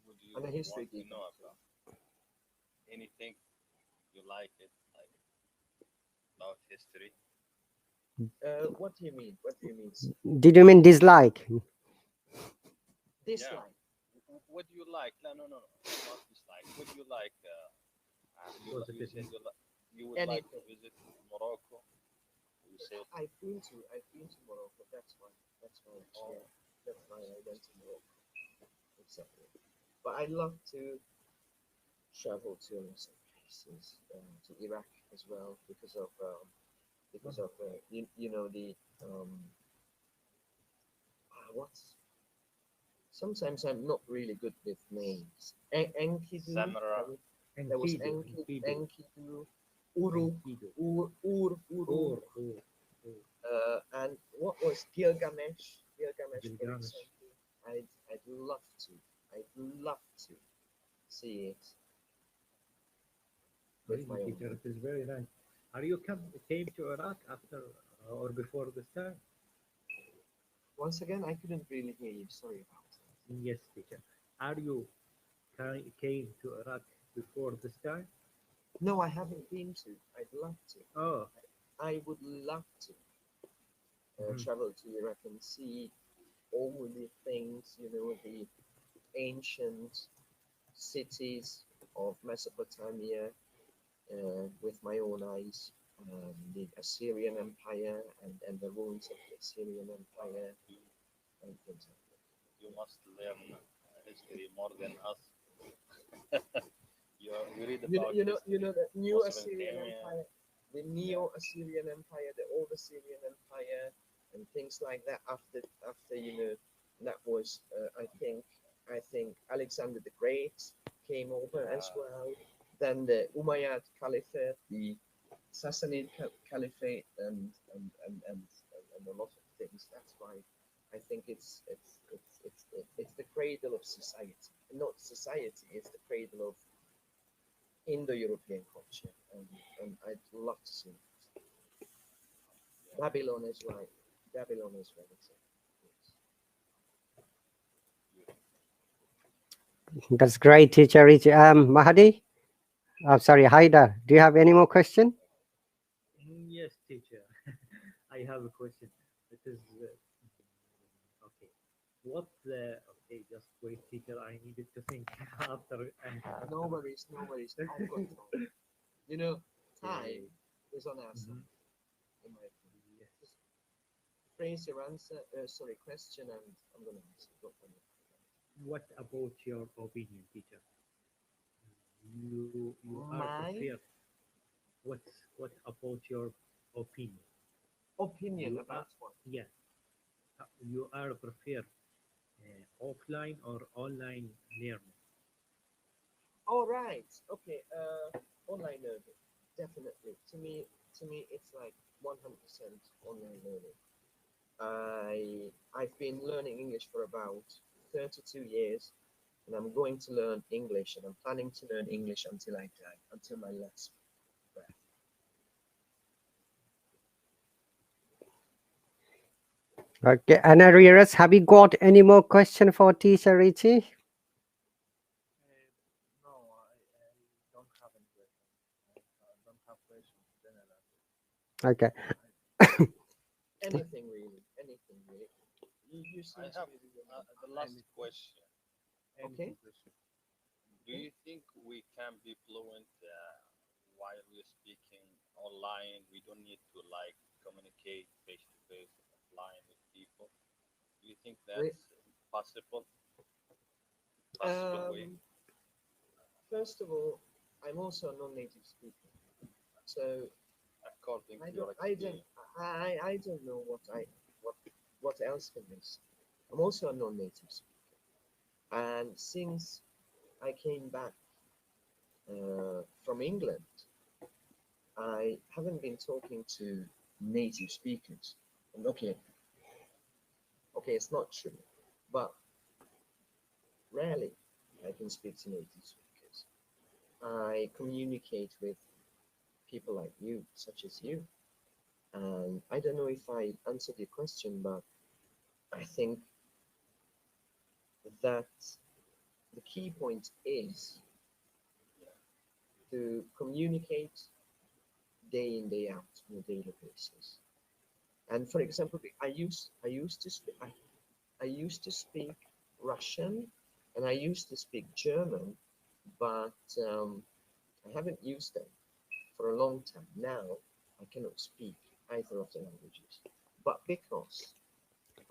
Would you I'm a history want to teacher. know about anything you like it, like about history? What do you mean? What do you mean, sir? Did you mean dislike? Dislike. What do you like? No, no, no, no. Not dislike. What do you like? You said Positive. you would like to Anything. visit Morocco. You said, I've been to Morocco. That's why. That's why. oh, That's why I went to Morocco. Exactly. But I love to travel to some places, to Iraq as well, because of the what? Sometimes I'm not really good with names. Enkidu. Samara. There was Enkidu. Enkidu, Uruk, Enkidu. Uru, Or. and what was Gilgamesh? Gilgamesh, for Gilgamesh. example. I'd love to. I'd love to see it with my Really, own teacher, eyes. it is very nice. Are you came to Iraq after or before this time? Once again, I couldn't really hear you. Sorry about that. Yes, teacher. Are you came to Iraq before this time? No, I haven't been to. I'd love to. Oh. I would love to Mhm. travel to Iraq and see all the things, the ancient cities of Mesopotamia with my own eyes, the Assyrian Empire and the ruins of the Assyrian Empire and things like that. You must learn history more than us. You read about history, The new Assyrian Mesopotamia. Empire, the Neo-Assyrian Empire, the old Assyrian Empire, and things like that. After that was I think Alexander the Great came over as well. Then the Umayyad Caliphate, the Sassanid Caliphate, and a lot of things. That's why I think it's the cradle of society. Not society, it's the cradle of Indo-European culture, and I'd love to see it. Babylon is right. Babylon is right. That's great, Teacher Richi. Mahdi? I'm sorry, Haida. Do you have any more question? Yes, teacher. I have a question. It is okay. What the okay? Just wait, teacher. I needed to think after. No worries, no worries. I've got time. Time is on our side, in my opinion. Yes. Just phrase your answer, question, and I'm gonna answer. Don't worry. What about your opinion, teacher? You are My prepared. What about your opinion? opinion You are about what? yes. You are prepared offline or online learning. All right. Okay. Online learning, definitely. To me, it's like 100% online learning. I've been learning English for about 32 years, and I'm going to learn English, and I'm planning to learn English until I die, until my last breath. Okay, Anna Rieres, have you got any more question for Teacher Richi? No, I don't have any question. I don't have questions generally. Okay. Anything really, anything really. You seem I to have be the the last question. Okay. Do you think we can be fluent while we're speaking online? We don't need to like communicate face to face offline with people. Do you think Re- that's possible? Possible way? First of all, I'm also a non-native speaker, so According to I your don't, I don't, experience. I don't know what else can be said. I'm also a non-native speaker, and since I came back from England, I haven't been talking to native speakers. And okay, it's not true, but rarely I can speak to native speakers. I communicate with people like you, such as you. And I don't know if I answered your question, but I think that the key point is to communicate day in, day out on a daily basis. And for example, I used to speak Russian and I used to speak German, but I haven't used them for a long time. Now I cannot speak either of the languages, but because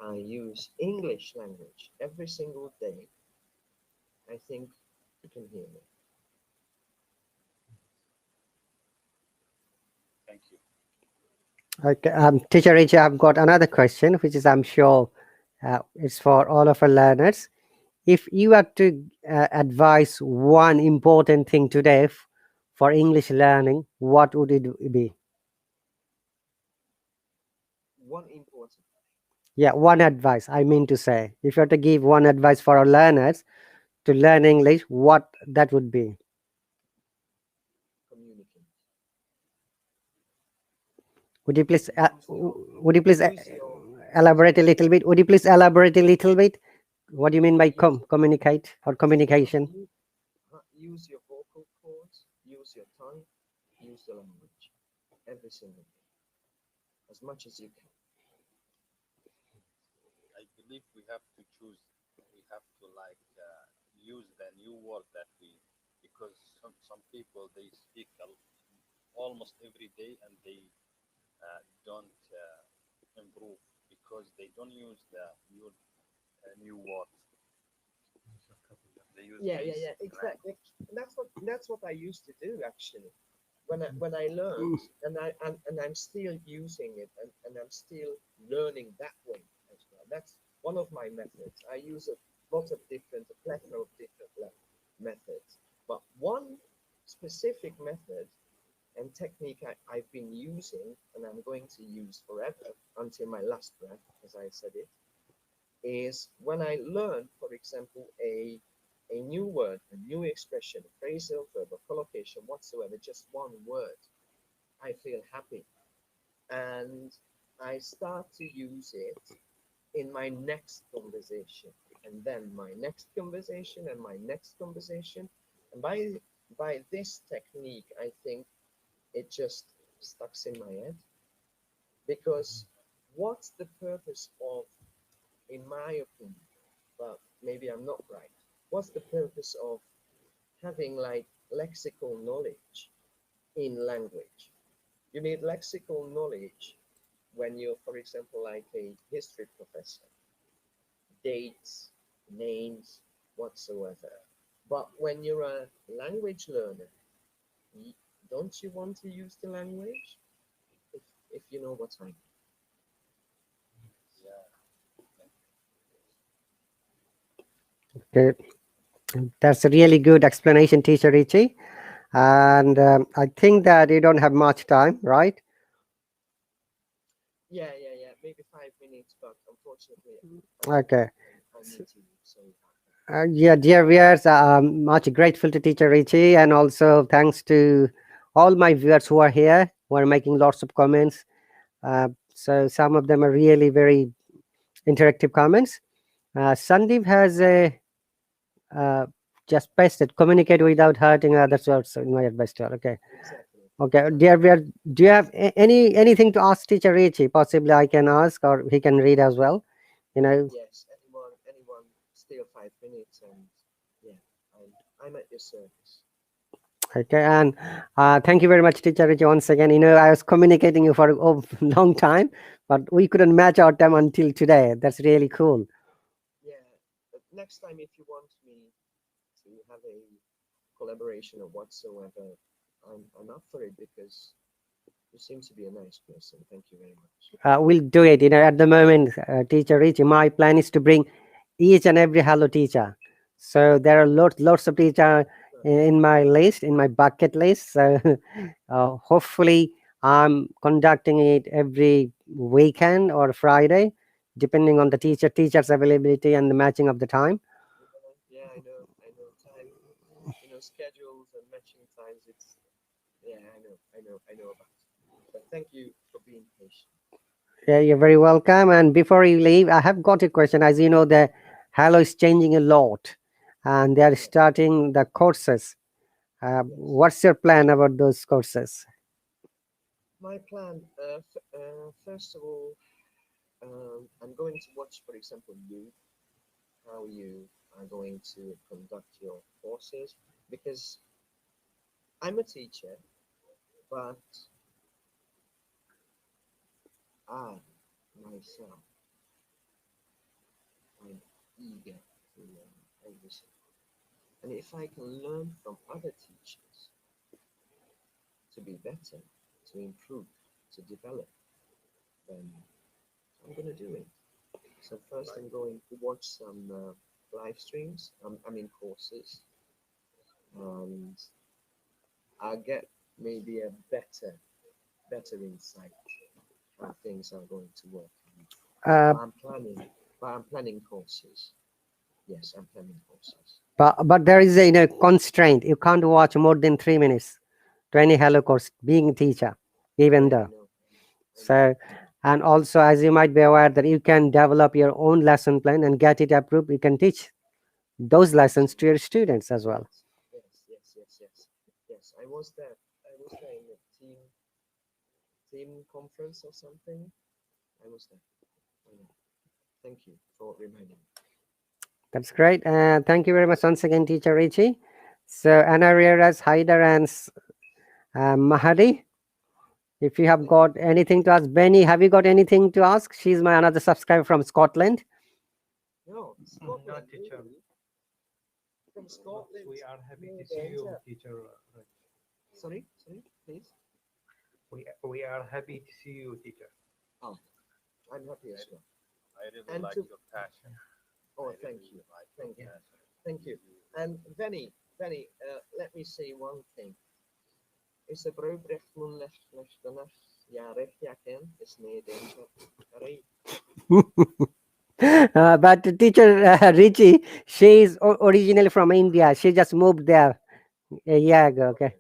I use English language every single day, I think you can hear me. Thank you. Okay, Teacher Richi, I've got another question, which is, I'm sure, it's for all of our learners. If you had to advise one important thing today for English learning, what would it be? One important Yeah, one advice. I mean to say, if you had to give one advice for our learners to learn English, what that would be? communicate. Would you please Use your elaborate a little bit? Would you please elaborate a little bit? What do you mean by use communicate or communication? use your vocal cords, use your tongue, use the language every single day, as much as you can. I believe we have to choose. We have to like use the new word that we, because some people they speak almost every day and they don't improve because they don't use the new words. They use Yeah, basic grammar. exactly. That's what I used to do actually. When I learned and I'm still using it and I'm still learning that way as well. That's one of my methods. I use a plethora of different methods, but one specific method and technique I've been using and I'm going to use forever until my last breath, as I said it, is when I learn, for example, a new word, a new expression, a phrasal verb, a collocation, whatsoever, just one word, I feel happy. And I start to use it in my next conversation, and then my next conversation, and my next conversation. And by this technique, I think it just stuck in my head. Because what's the purpose of, in my opinion, but maybe I'm not right, what's the purpose of having like lexical knowledge in language? You need lexical knowledge when you're, for example, like a history professor, dates, names, whatsoever. But when you're a language learner, don't you want to use the language? If you know what I mean. Yeah. Okay, that's a really good explanation, Teacher Richi. And I think that you don't have much time, right? Yeah. Maybe 5 minutes, but unfortunately, Okay. I need to. Sorry. Yeah, dear viewers, much grateful to Teacher Richi, and also thanks to all my viewers who are here, who are making lots of comments. So some of them are really very interactive comments. Sandeep has just pasted, communicate without hurting others. Also, in my advice to her. Okay. Exactly. Okay, dear viewers, do you have anything to ask Teacher Richi? Possibly I can ask, or he can read as well. You know. Yes. Anyone. Still 5 minutes, and yeah, I'm at your service. Okay, and thank you very much, Teacher Richi, once again. You know, I was communicating you for a long time, but we couldn't match our time until today. That's really cool. Yeah. But next time, if you want me to have a collaboration or whatsoever, I'm up for it because you seem to be a nice person. Thank you very much. We'll do it. You know, at the moment, Teacher Richi, my plan is to bring each and every Hello Teacher. So there are lots of teacher in my list, in my bucket list. So hopefully, I'm conducting it every weekend or Friday, depending on the teacher's availability and the matching of the time. Yeah, I know. Time, schedules and matching times. Yeah, I know about it. But thank you for being patient. Yeah, you're very welcome. And before you leave, I have got a question. As you know, the Hello is changing a lot, and they are Yeah. starting the courses. Yes. What's your plan about those courses? My plan, first of all, I'm going to watch, for example, how you are going to conduct your courses, because I'm a teacher, but I myself, I'm eager to learn everything. And if I can learn from other teachers to be better, to improve, to develop, then I'm going to do it. So first, I'm going to watch some live streams. I mean courses, and I'll get maybe a better insight how things are going to work. Uh, I'm planning courses. Yes, I'm planning courses. but there is a constraint. You can't watch more than 3 minutes to any Hello course. Being a teacher, even Yeah, though. I know. So, and also, as you might be aware, that you can develop your own lesson plan and get it approved. You can teach those lessons to your students as well. Yes. I was there. I was there in a team conference or something. I was there. I know. Thank you for reminding me. That's great. Thank you very much once again, Teacher Richi. So, Anna Rieras, Haider, and Mahadi, if you have got anything to ask, Benny, have you got anything to ask? She's my another subscriber from Scotland. No, No, Scotland, teacher. really? From Scotland. We are happy no to see you, danger. teacher. Sorry, please. We are happy to see you, teacher. Oh, I'm happy as well. I really And like to- your passion. Oh, I thank really you. like your Thank you. passion. Thank you. And Benny, let me say one thing. Is a broodrecht lech ja recht jaken is nee danger. But Teacher Richi, she is originally from India. She just moved there a year ago. Okay.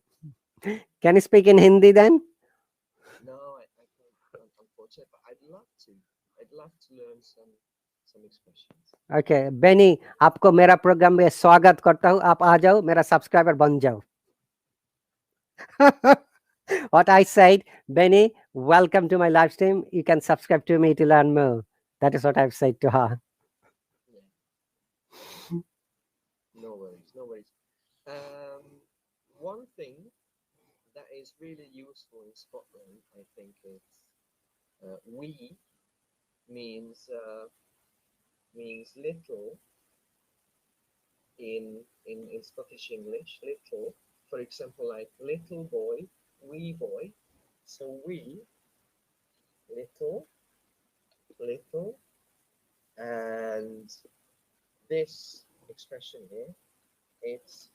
Can you speak in Hindi then? No, I can't, unfortunately, but I'd love to. I'd love to learn some expressions. Okay, Beni आपको मेरा programme में स्वागत करता हूँ. आप आ जाओ, मेरा subscriber बन जाओ. What I said, Benny, welcome to my live stream. You can subscribe to me to learn more. That is what I've said to her. Yeah. No worries, no worries. One thing that is really useful in Scotland, I think, is we means little in Scottish English. Little, for example, like little boy, wee boy. So we, little, and this expression here, it's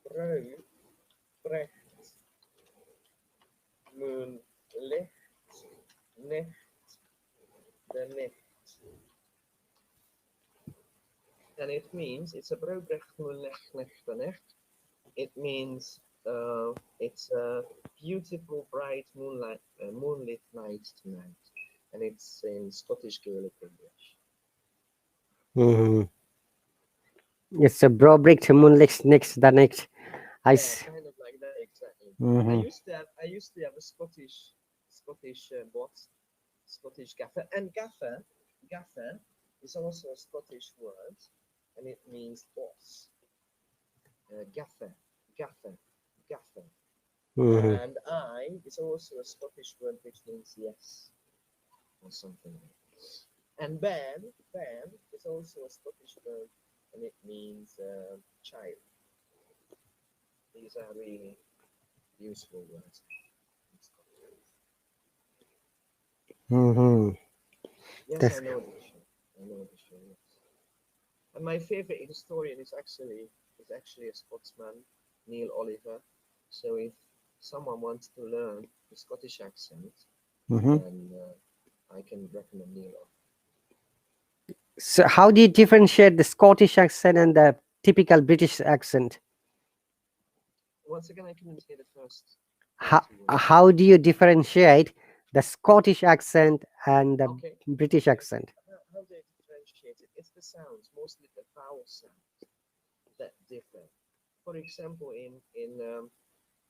bro, brecht, moon, licht, nicht, the nicht. and it means it's a it means it's a beautiful bright moonlit night tonight, and it's in Scottish Gaelic English. Mhm. It's a brobrick moonlight next the next. I. Yeah, kind of like that, exactly. Mm-hmm. I used to have a Scottish boss, Scottish gaffer, and gaffer is also a Scottish word, and it means boss. Gaffer, gaffer, gaffer. Mm-hmm. And I is also a Scottish word which means yes or something like that. And ben is also a Scottish word, and it means child. These are really useful words. Mm-hmm. Yes, I That's. know the show. I know the show. Yes. And my favorite historian is actually a Scotsman, Neil Oliver. So if someone wants to learn the Scottish accent, Mm-hmm. then I can recommend Neil Oliver. So, how do you differentiate the Scottish accent and the typical British accent? Once again, I couldn't hear the first How, two words. how do you differentiate the Scottish accent and the Okay, British okay. accent? How do I differentiate it? It's the sounds, mostly the vowel sounds that differ. For example, in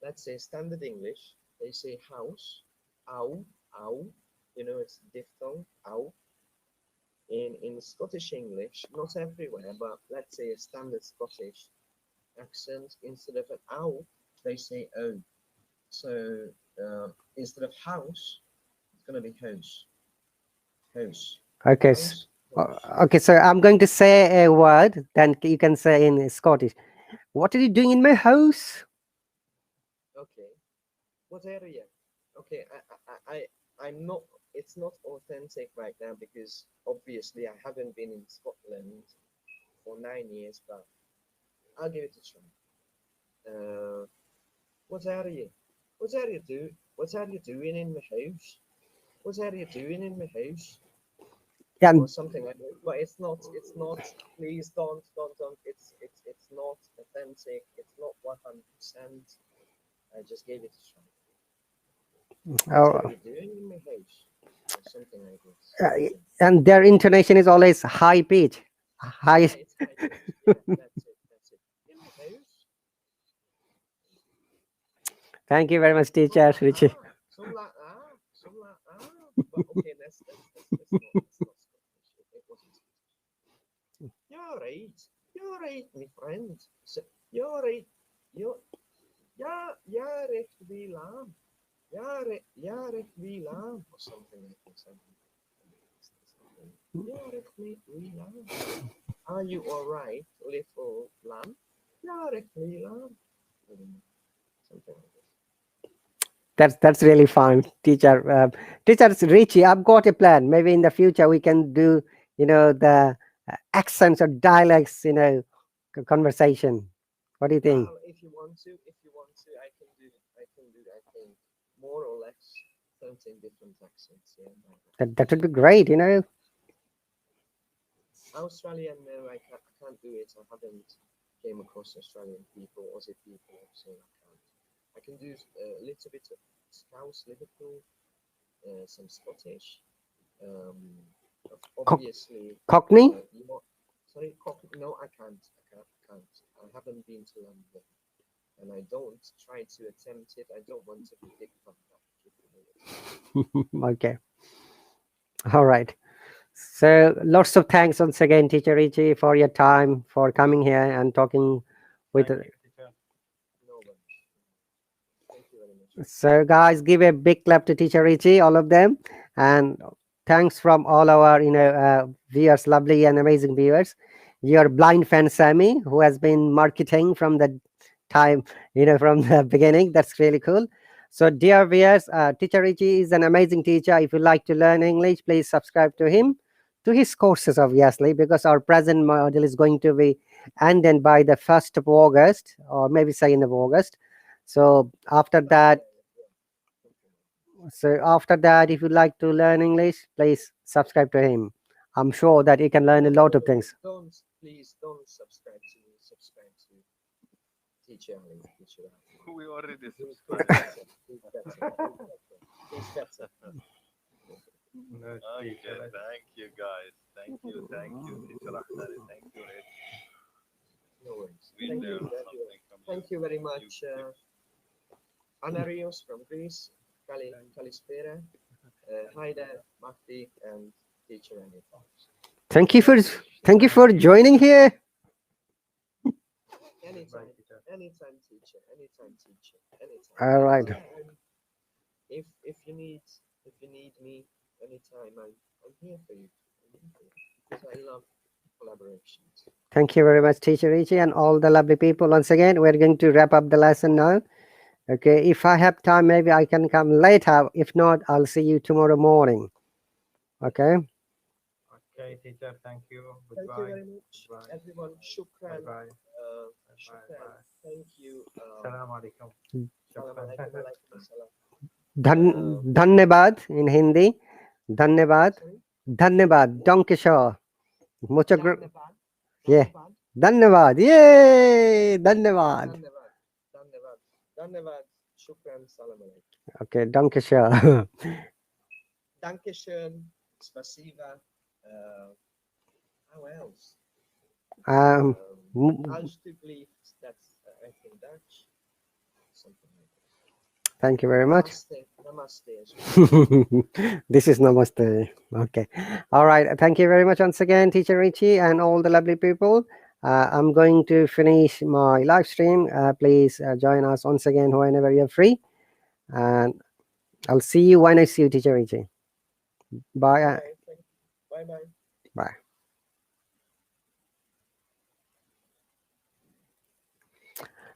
let's say standard English, they say house, ow, ow. You know, it's diphthong, ow. In Scottish English, not everywhere, but let's say a standard Scottish accent, instead of an ow, they say o. So instead of house, it's gonna be house, house, Okay. house, house. Okay. So I'm going to say a word, then you can say in Scottish. What are you doing in my house? Okay. What area? Okay, I'm not. It's not authentic right now because obviously I haven't been in Scotland for 9 years, but I'll give it a try. What are you? What are you do? What are you doing in my house? What are you doing in my house? Yeah. Or something like that. But it's not. It's not. Please don't. It's not authentic. It's not 100%. I just gave it a try. What Oh, are you doing in my house? Or something like this. uh, and their intonation is always high pitch. High. Yeah, it's high pitch. Yeah, that's it. That's it. In my house. Thank you very much, Some teacher like Richi. ah, some like ah, some like ah. But okay, that's not Scottish. It wasn't Scottish. You're right. You're right, my friend. So, you're right. You're yeah, recht wie lamb. Yeah, recht wie lamb, or something like this. Yeah, recht wie lamb. Are you all right, little lamb? Yeah, recht wie lamb. I don't know, something like this. That's really fun, teacher. Teacher Richi, I've got a plan. Maybe in the future we can do, the accents or dialects, conversation. What do you think? If you want to, I think more or less 13 different accents. Yeah. That would be great. Australian, no, I can't do it. I haven't came across Australian people, Aussie people, so I can't. I can do a little bit of Scouse, Liverpool, some Scottish. Um, Co- obviously, Cockney? you know, sorry, no, I can't. I can't. I haven't been to London, and I don't try to attempt it. I don't want to be Dick Van Dyke. Okay. All right. So lots of thanks once again, teacher Richi, for your time, for coming here and talking with. Thank you, teacher. No worries. Thank you very much. So, guys, give a big clap to teacher Richi, all of them, and thanks from all our viewers, lovely and amazing viewers. Your blind fan Sammy, who has been marketing from the time, from the beginning. That's really cool. So, dear viewers, teacher Richi is an amazing teacher. If you like to learn English, please subscribe to him, to his courses, obviously, because our present model is going to be ended by the 1st of August, or maybe 2nd of August. So after that, if you like to learn English, please subscribe to him. I'm sure that you can learn a lot of things. please don't subscribe to me. Subscribe to Teacher Ali, Teacher Ali. We already He's subscribed. better. He's better. He's better. No, Okay, teacher, thank you guys. Thank you, teacher Ahdari. Thank you, Rich. No worries. We Thank you. learned something from you. Thank you very much, Anarios from Greece, Kalispera, Haida, Mahdi, and Teacher Ali. Thank you for joining here. Anytime, anytime, teacher. Anytime, teacher. Anytime. All right. Anytime. If you need me anytime, I'm here for you. Because I love collaborations. Thank you very much, Teacher Richi, and all the lovely people. Once again, we're going to wrap up the lesson now. Okay, if I have time, maybe I can come later. If not, I'll see you tomorrow morning. Okay. Okay, teacher, thank you. Thank Goodbye. you very much, Goodbye. everyone. Shukran. Bye. Shukran. Thank you. Salam alaikum. Salam alaikum. Alaikum assalam. धन्यवाद in Hindi. धन्यवाद. Sorry? धन्यवाद. Donkishaw. Muchas gracias. Dhanyavad. Yeah. Dhanyavad. धन्यवाद. Yay! धन्यवाद. Dhanyavad. Dhanyavad. Dhanyavad. Shukran. Salam alaikum. Okay, Donkishaw. Dankeschön. Spasiba. How else? M- Alsjeblieft. That's I think Dutch. Something like that. Thank you very much. Namaste. Namaste. as well. This is namaste. Okay. All right. Thank you very much once again, Teacher Richi, and all the lovely people. I'm going to finish my live stream. Please join us once again whenever you're free. And I'll see you when I see you, Teacher Richi. Bye. Bye. Thank you. Bye bye. Bye.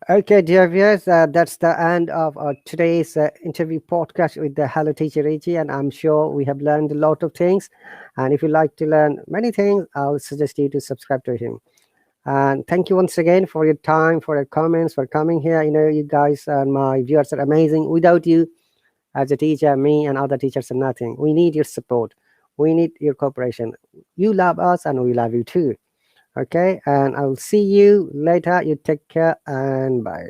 Okay, dear viewers, that's the end of today's interview podcast with the Hello Teacher Richi, and I'm sure we have learned a lot of things. And if you like to learn many things, I'll suggest you to subscribe to him. And thank you once again for your time, for your comments, for coming here. You know, you guys and my viewers are amazing. Without you, as a teacher, me and other teachers are nothing. We need your support. We need your cooperation. You love us, and we love you too. Okay, and I'll see you later. You take care and bye.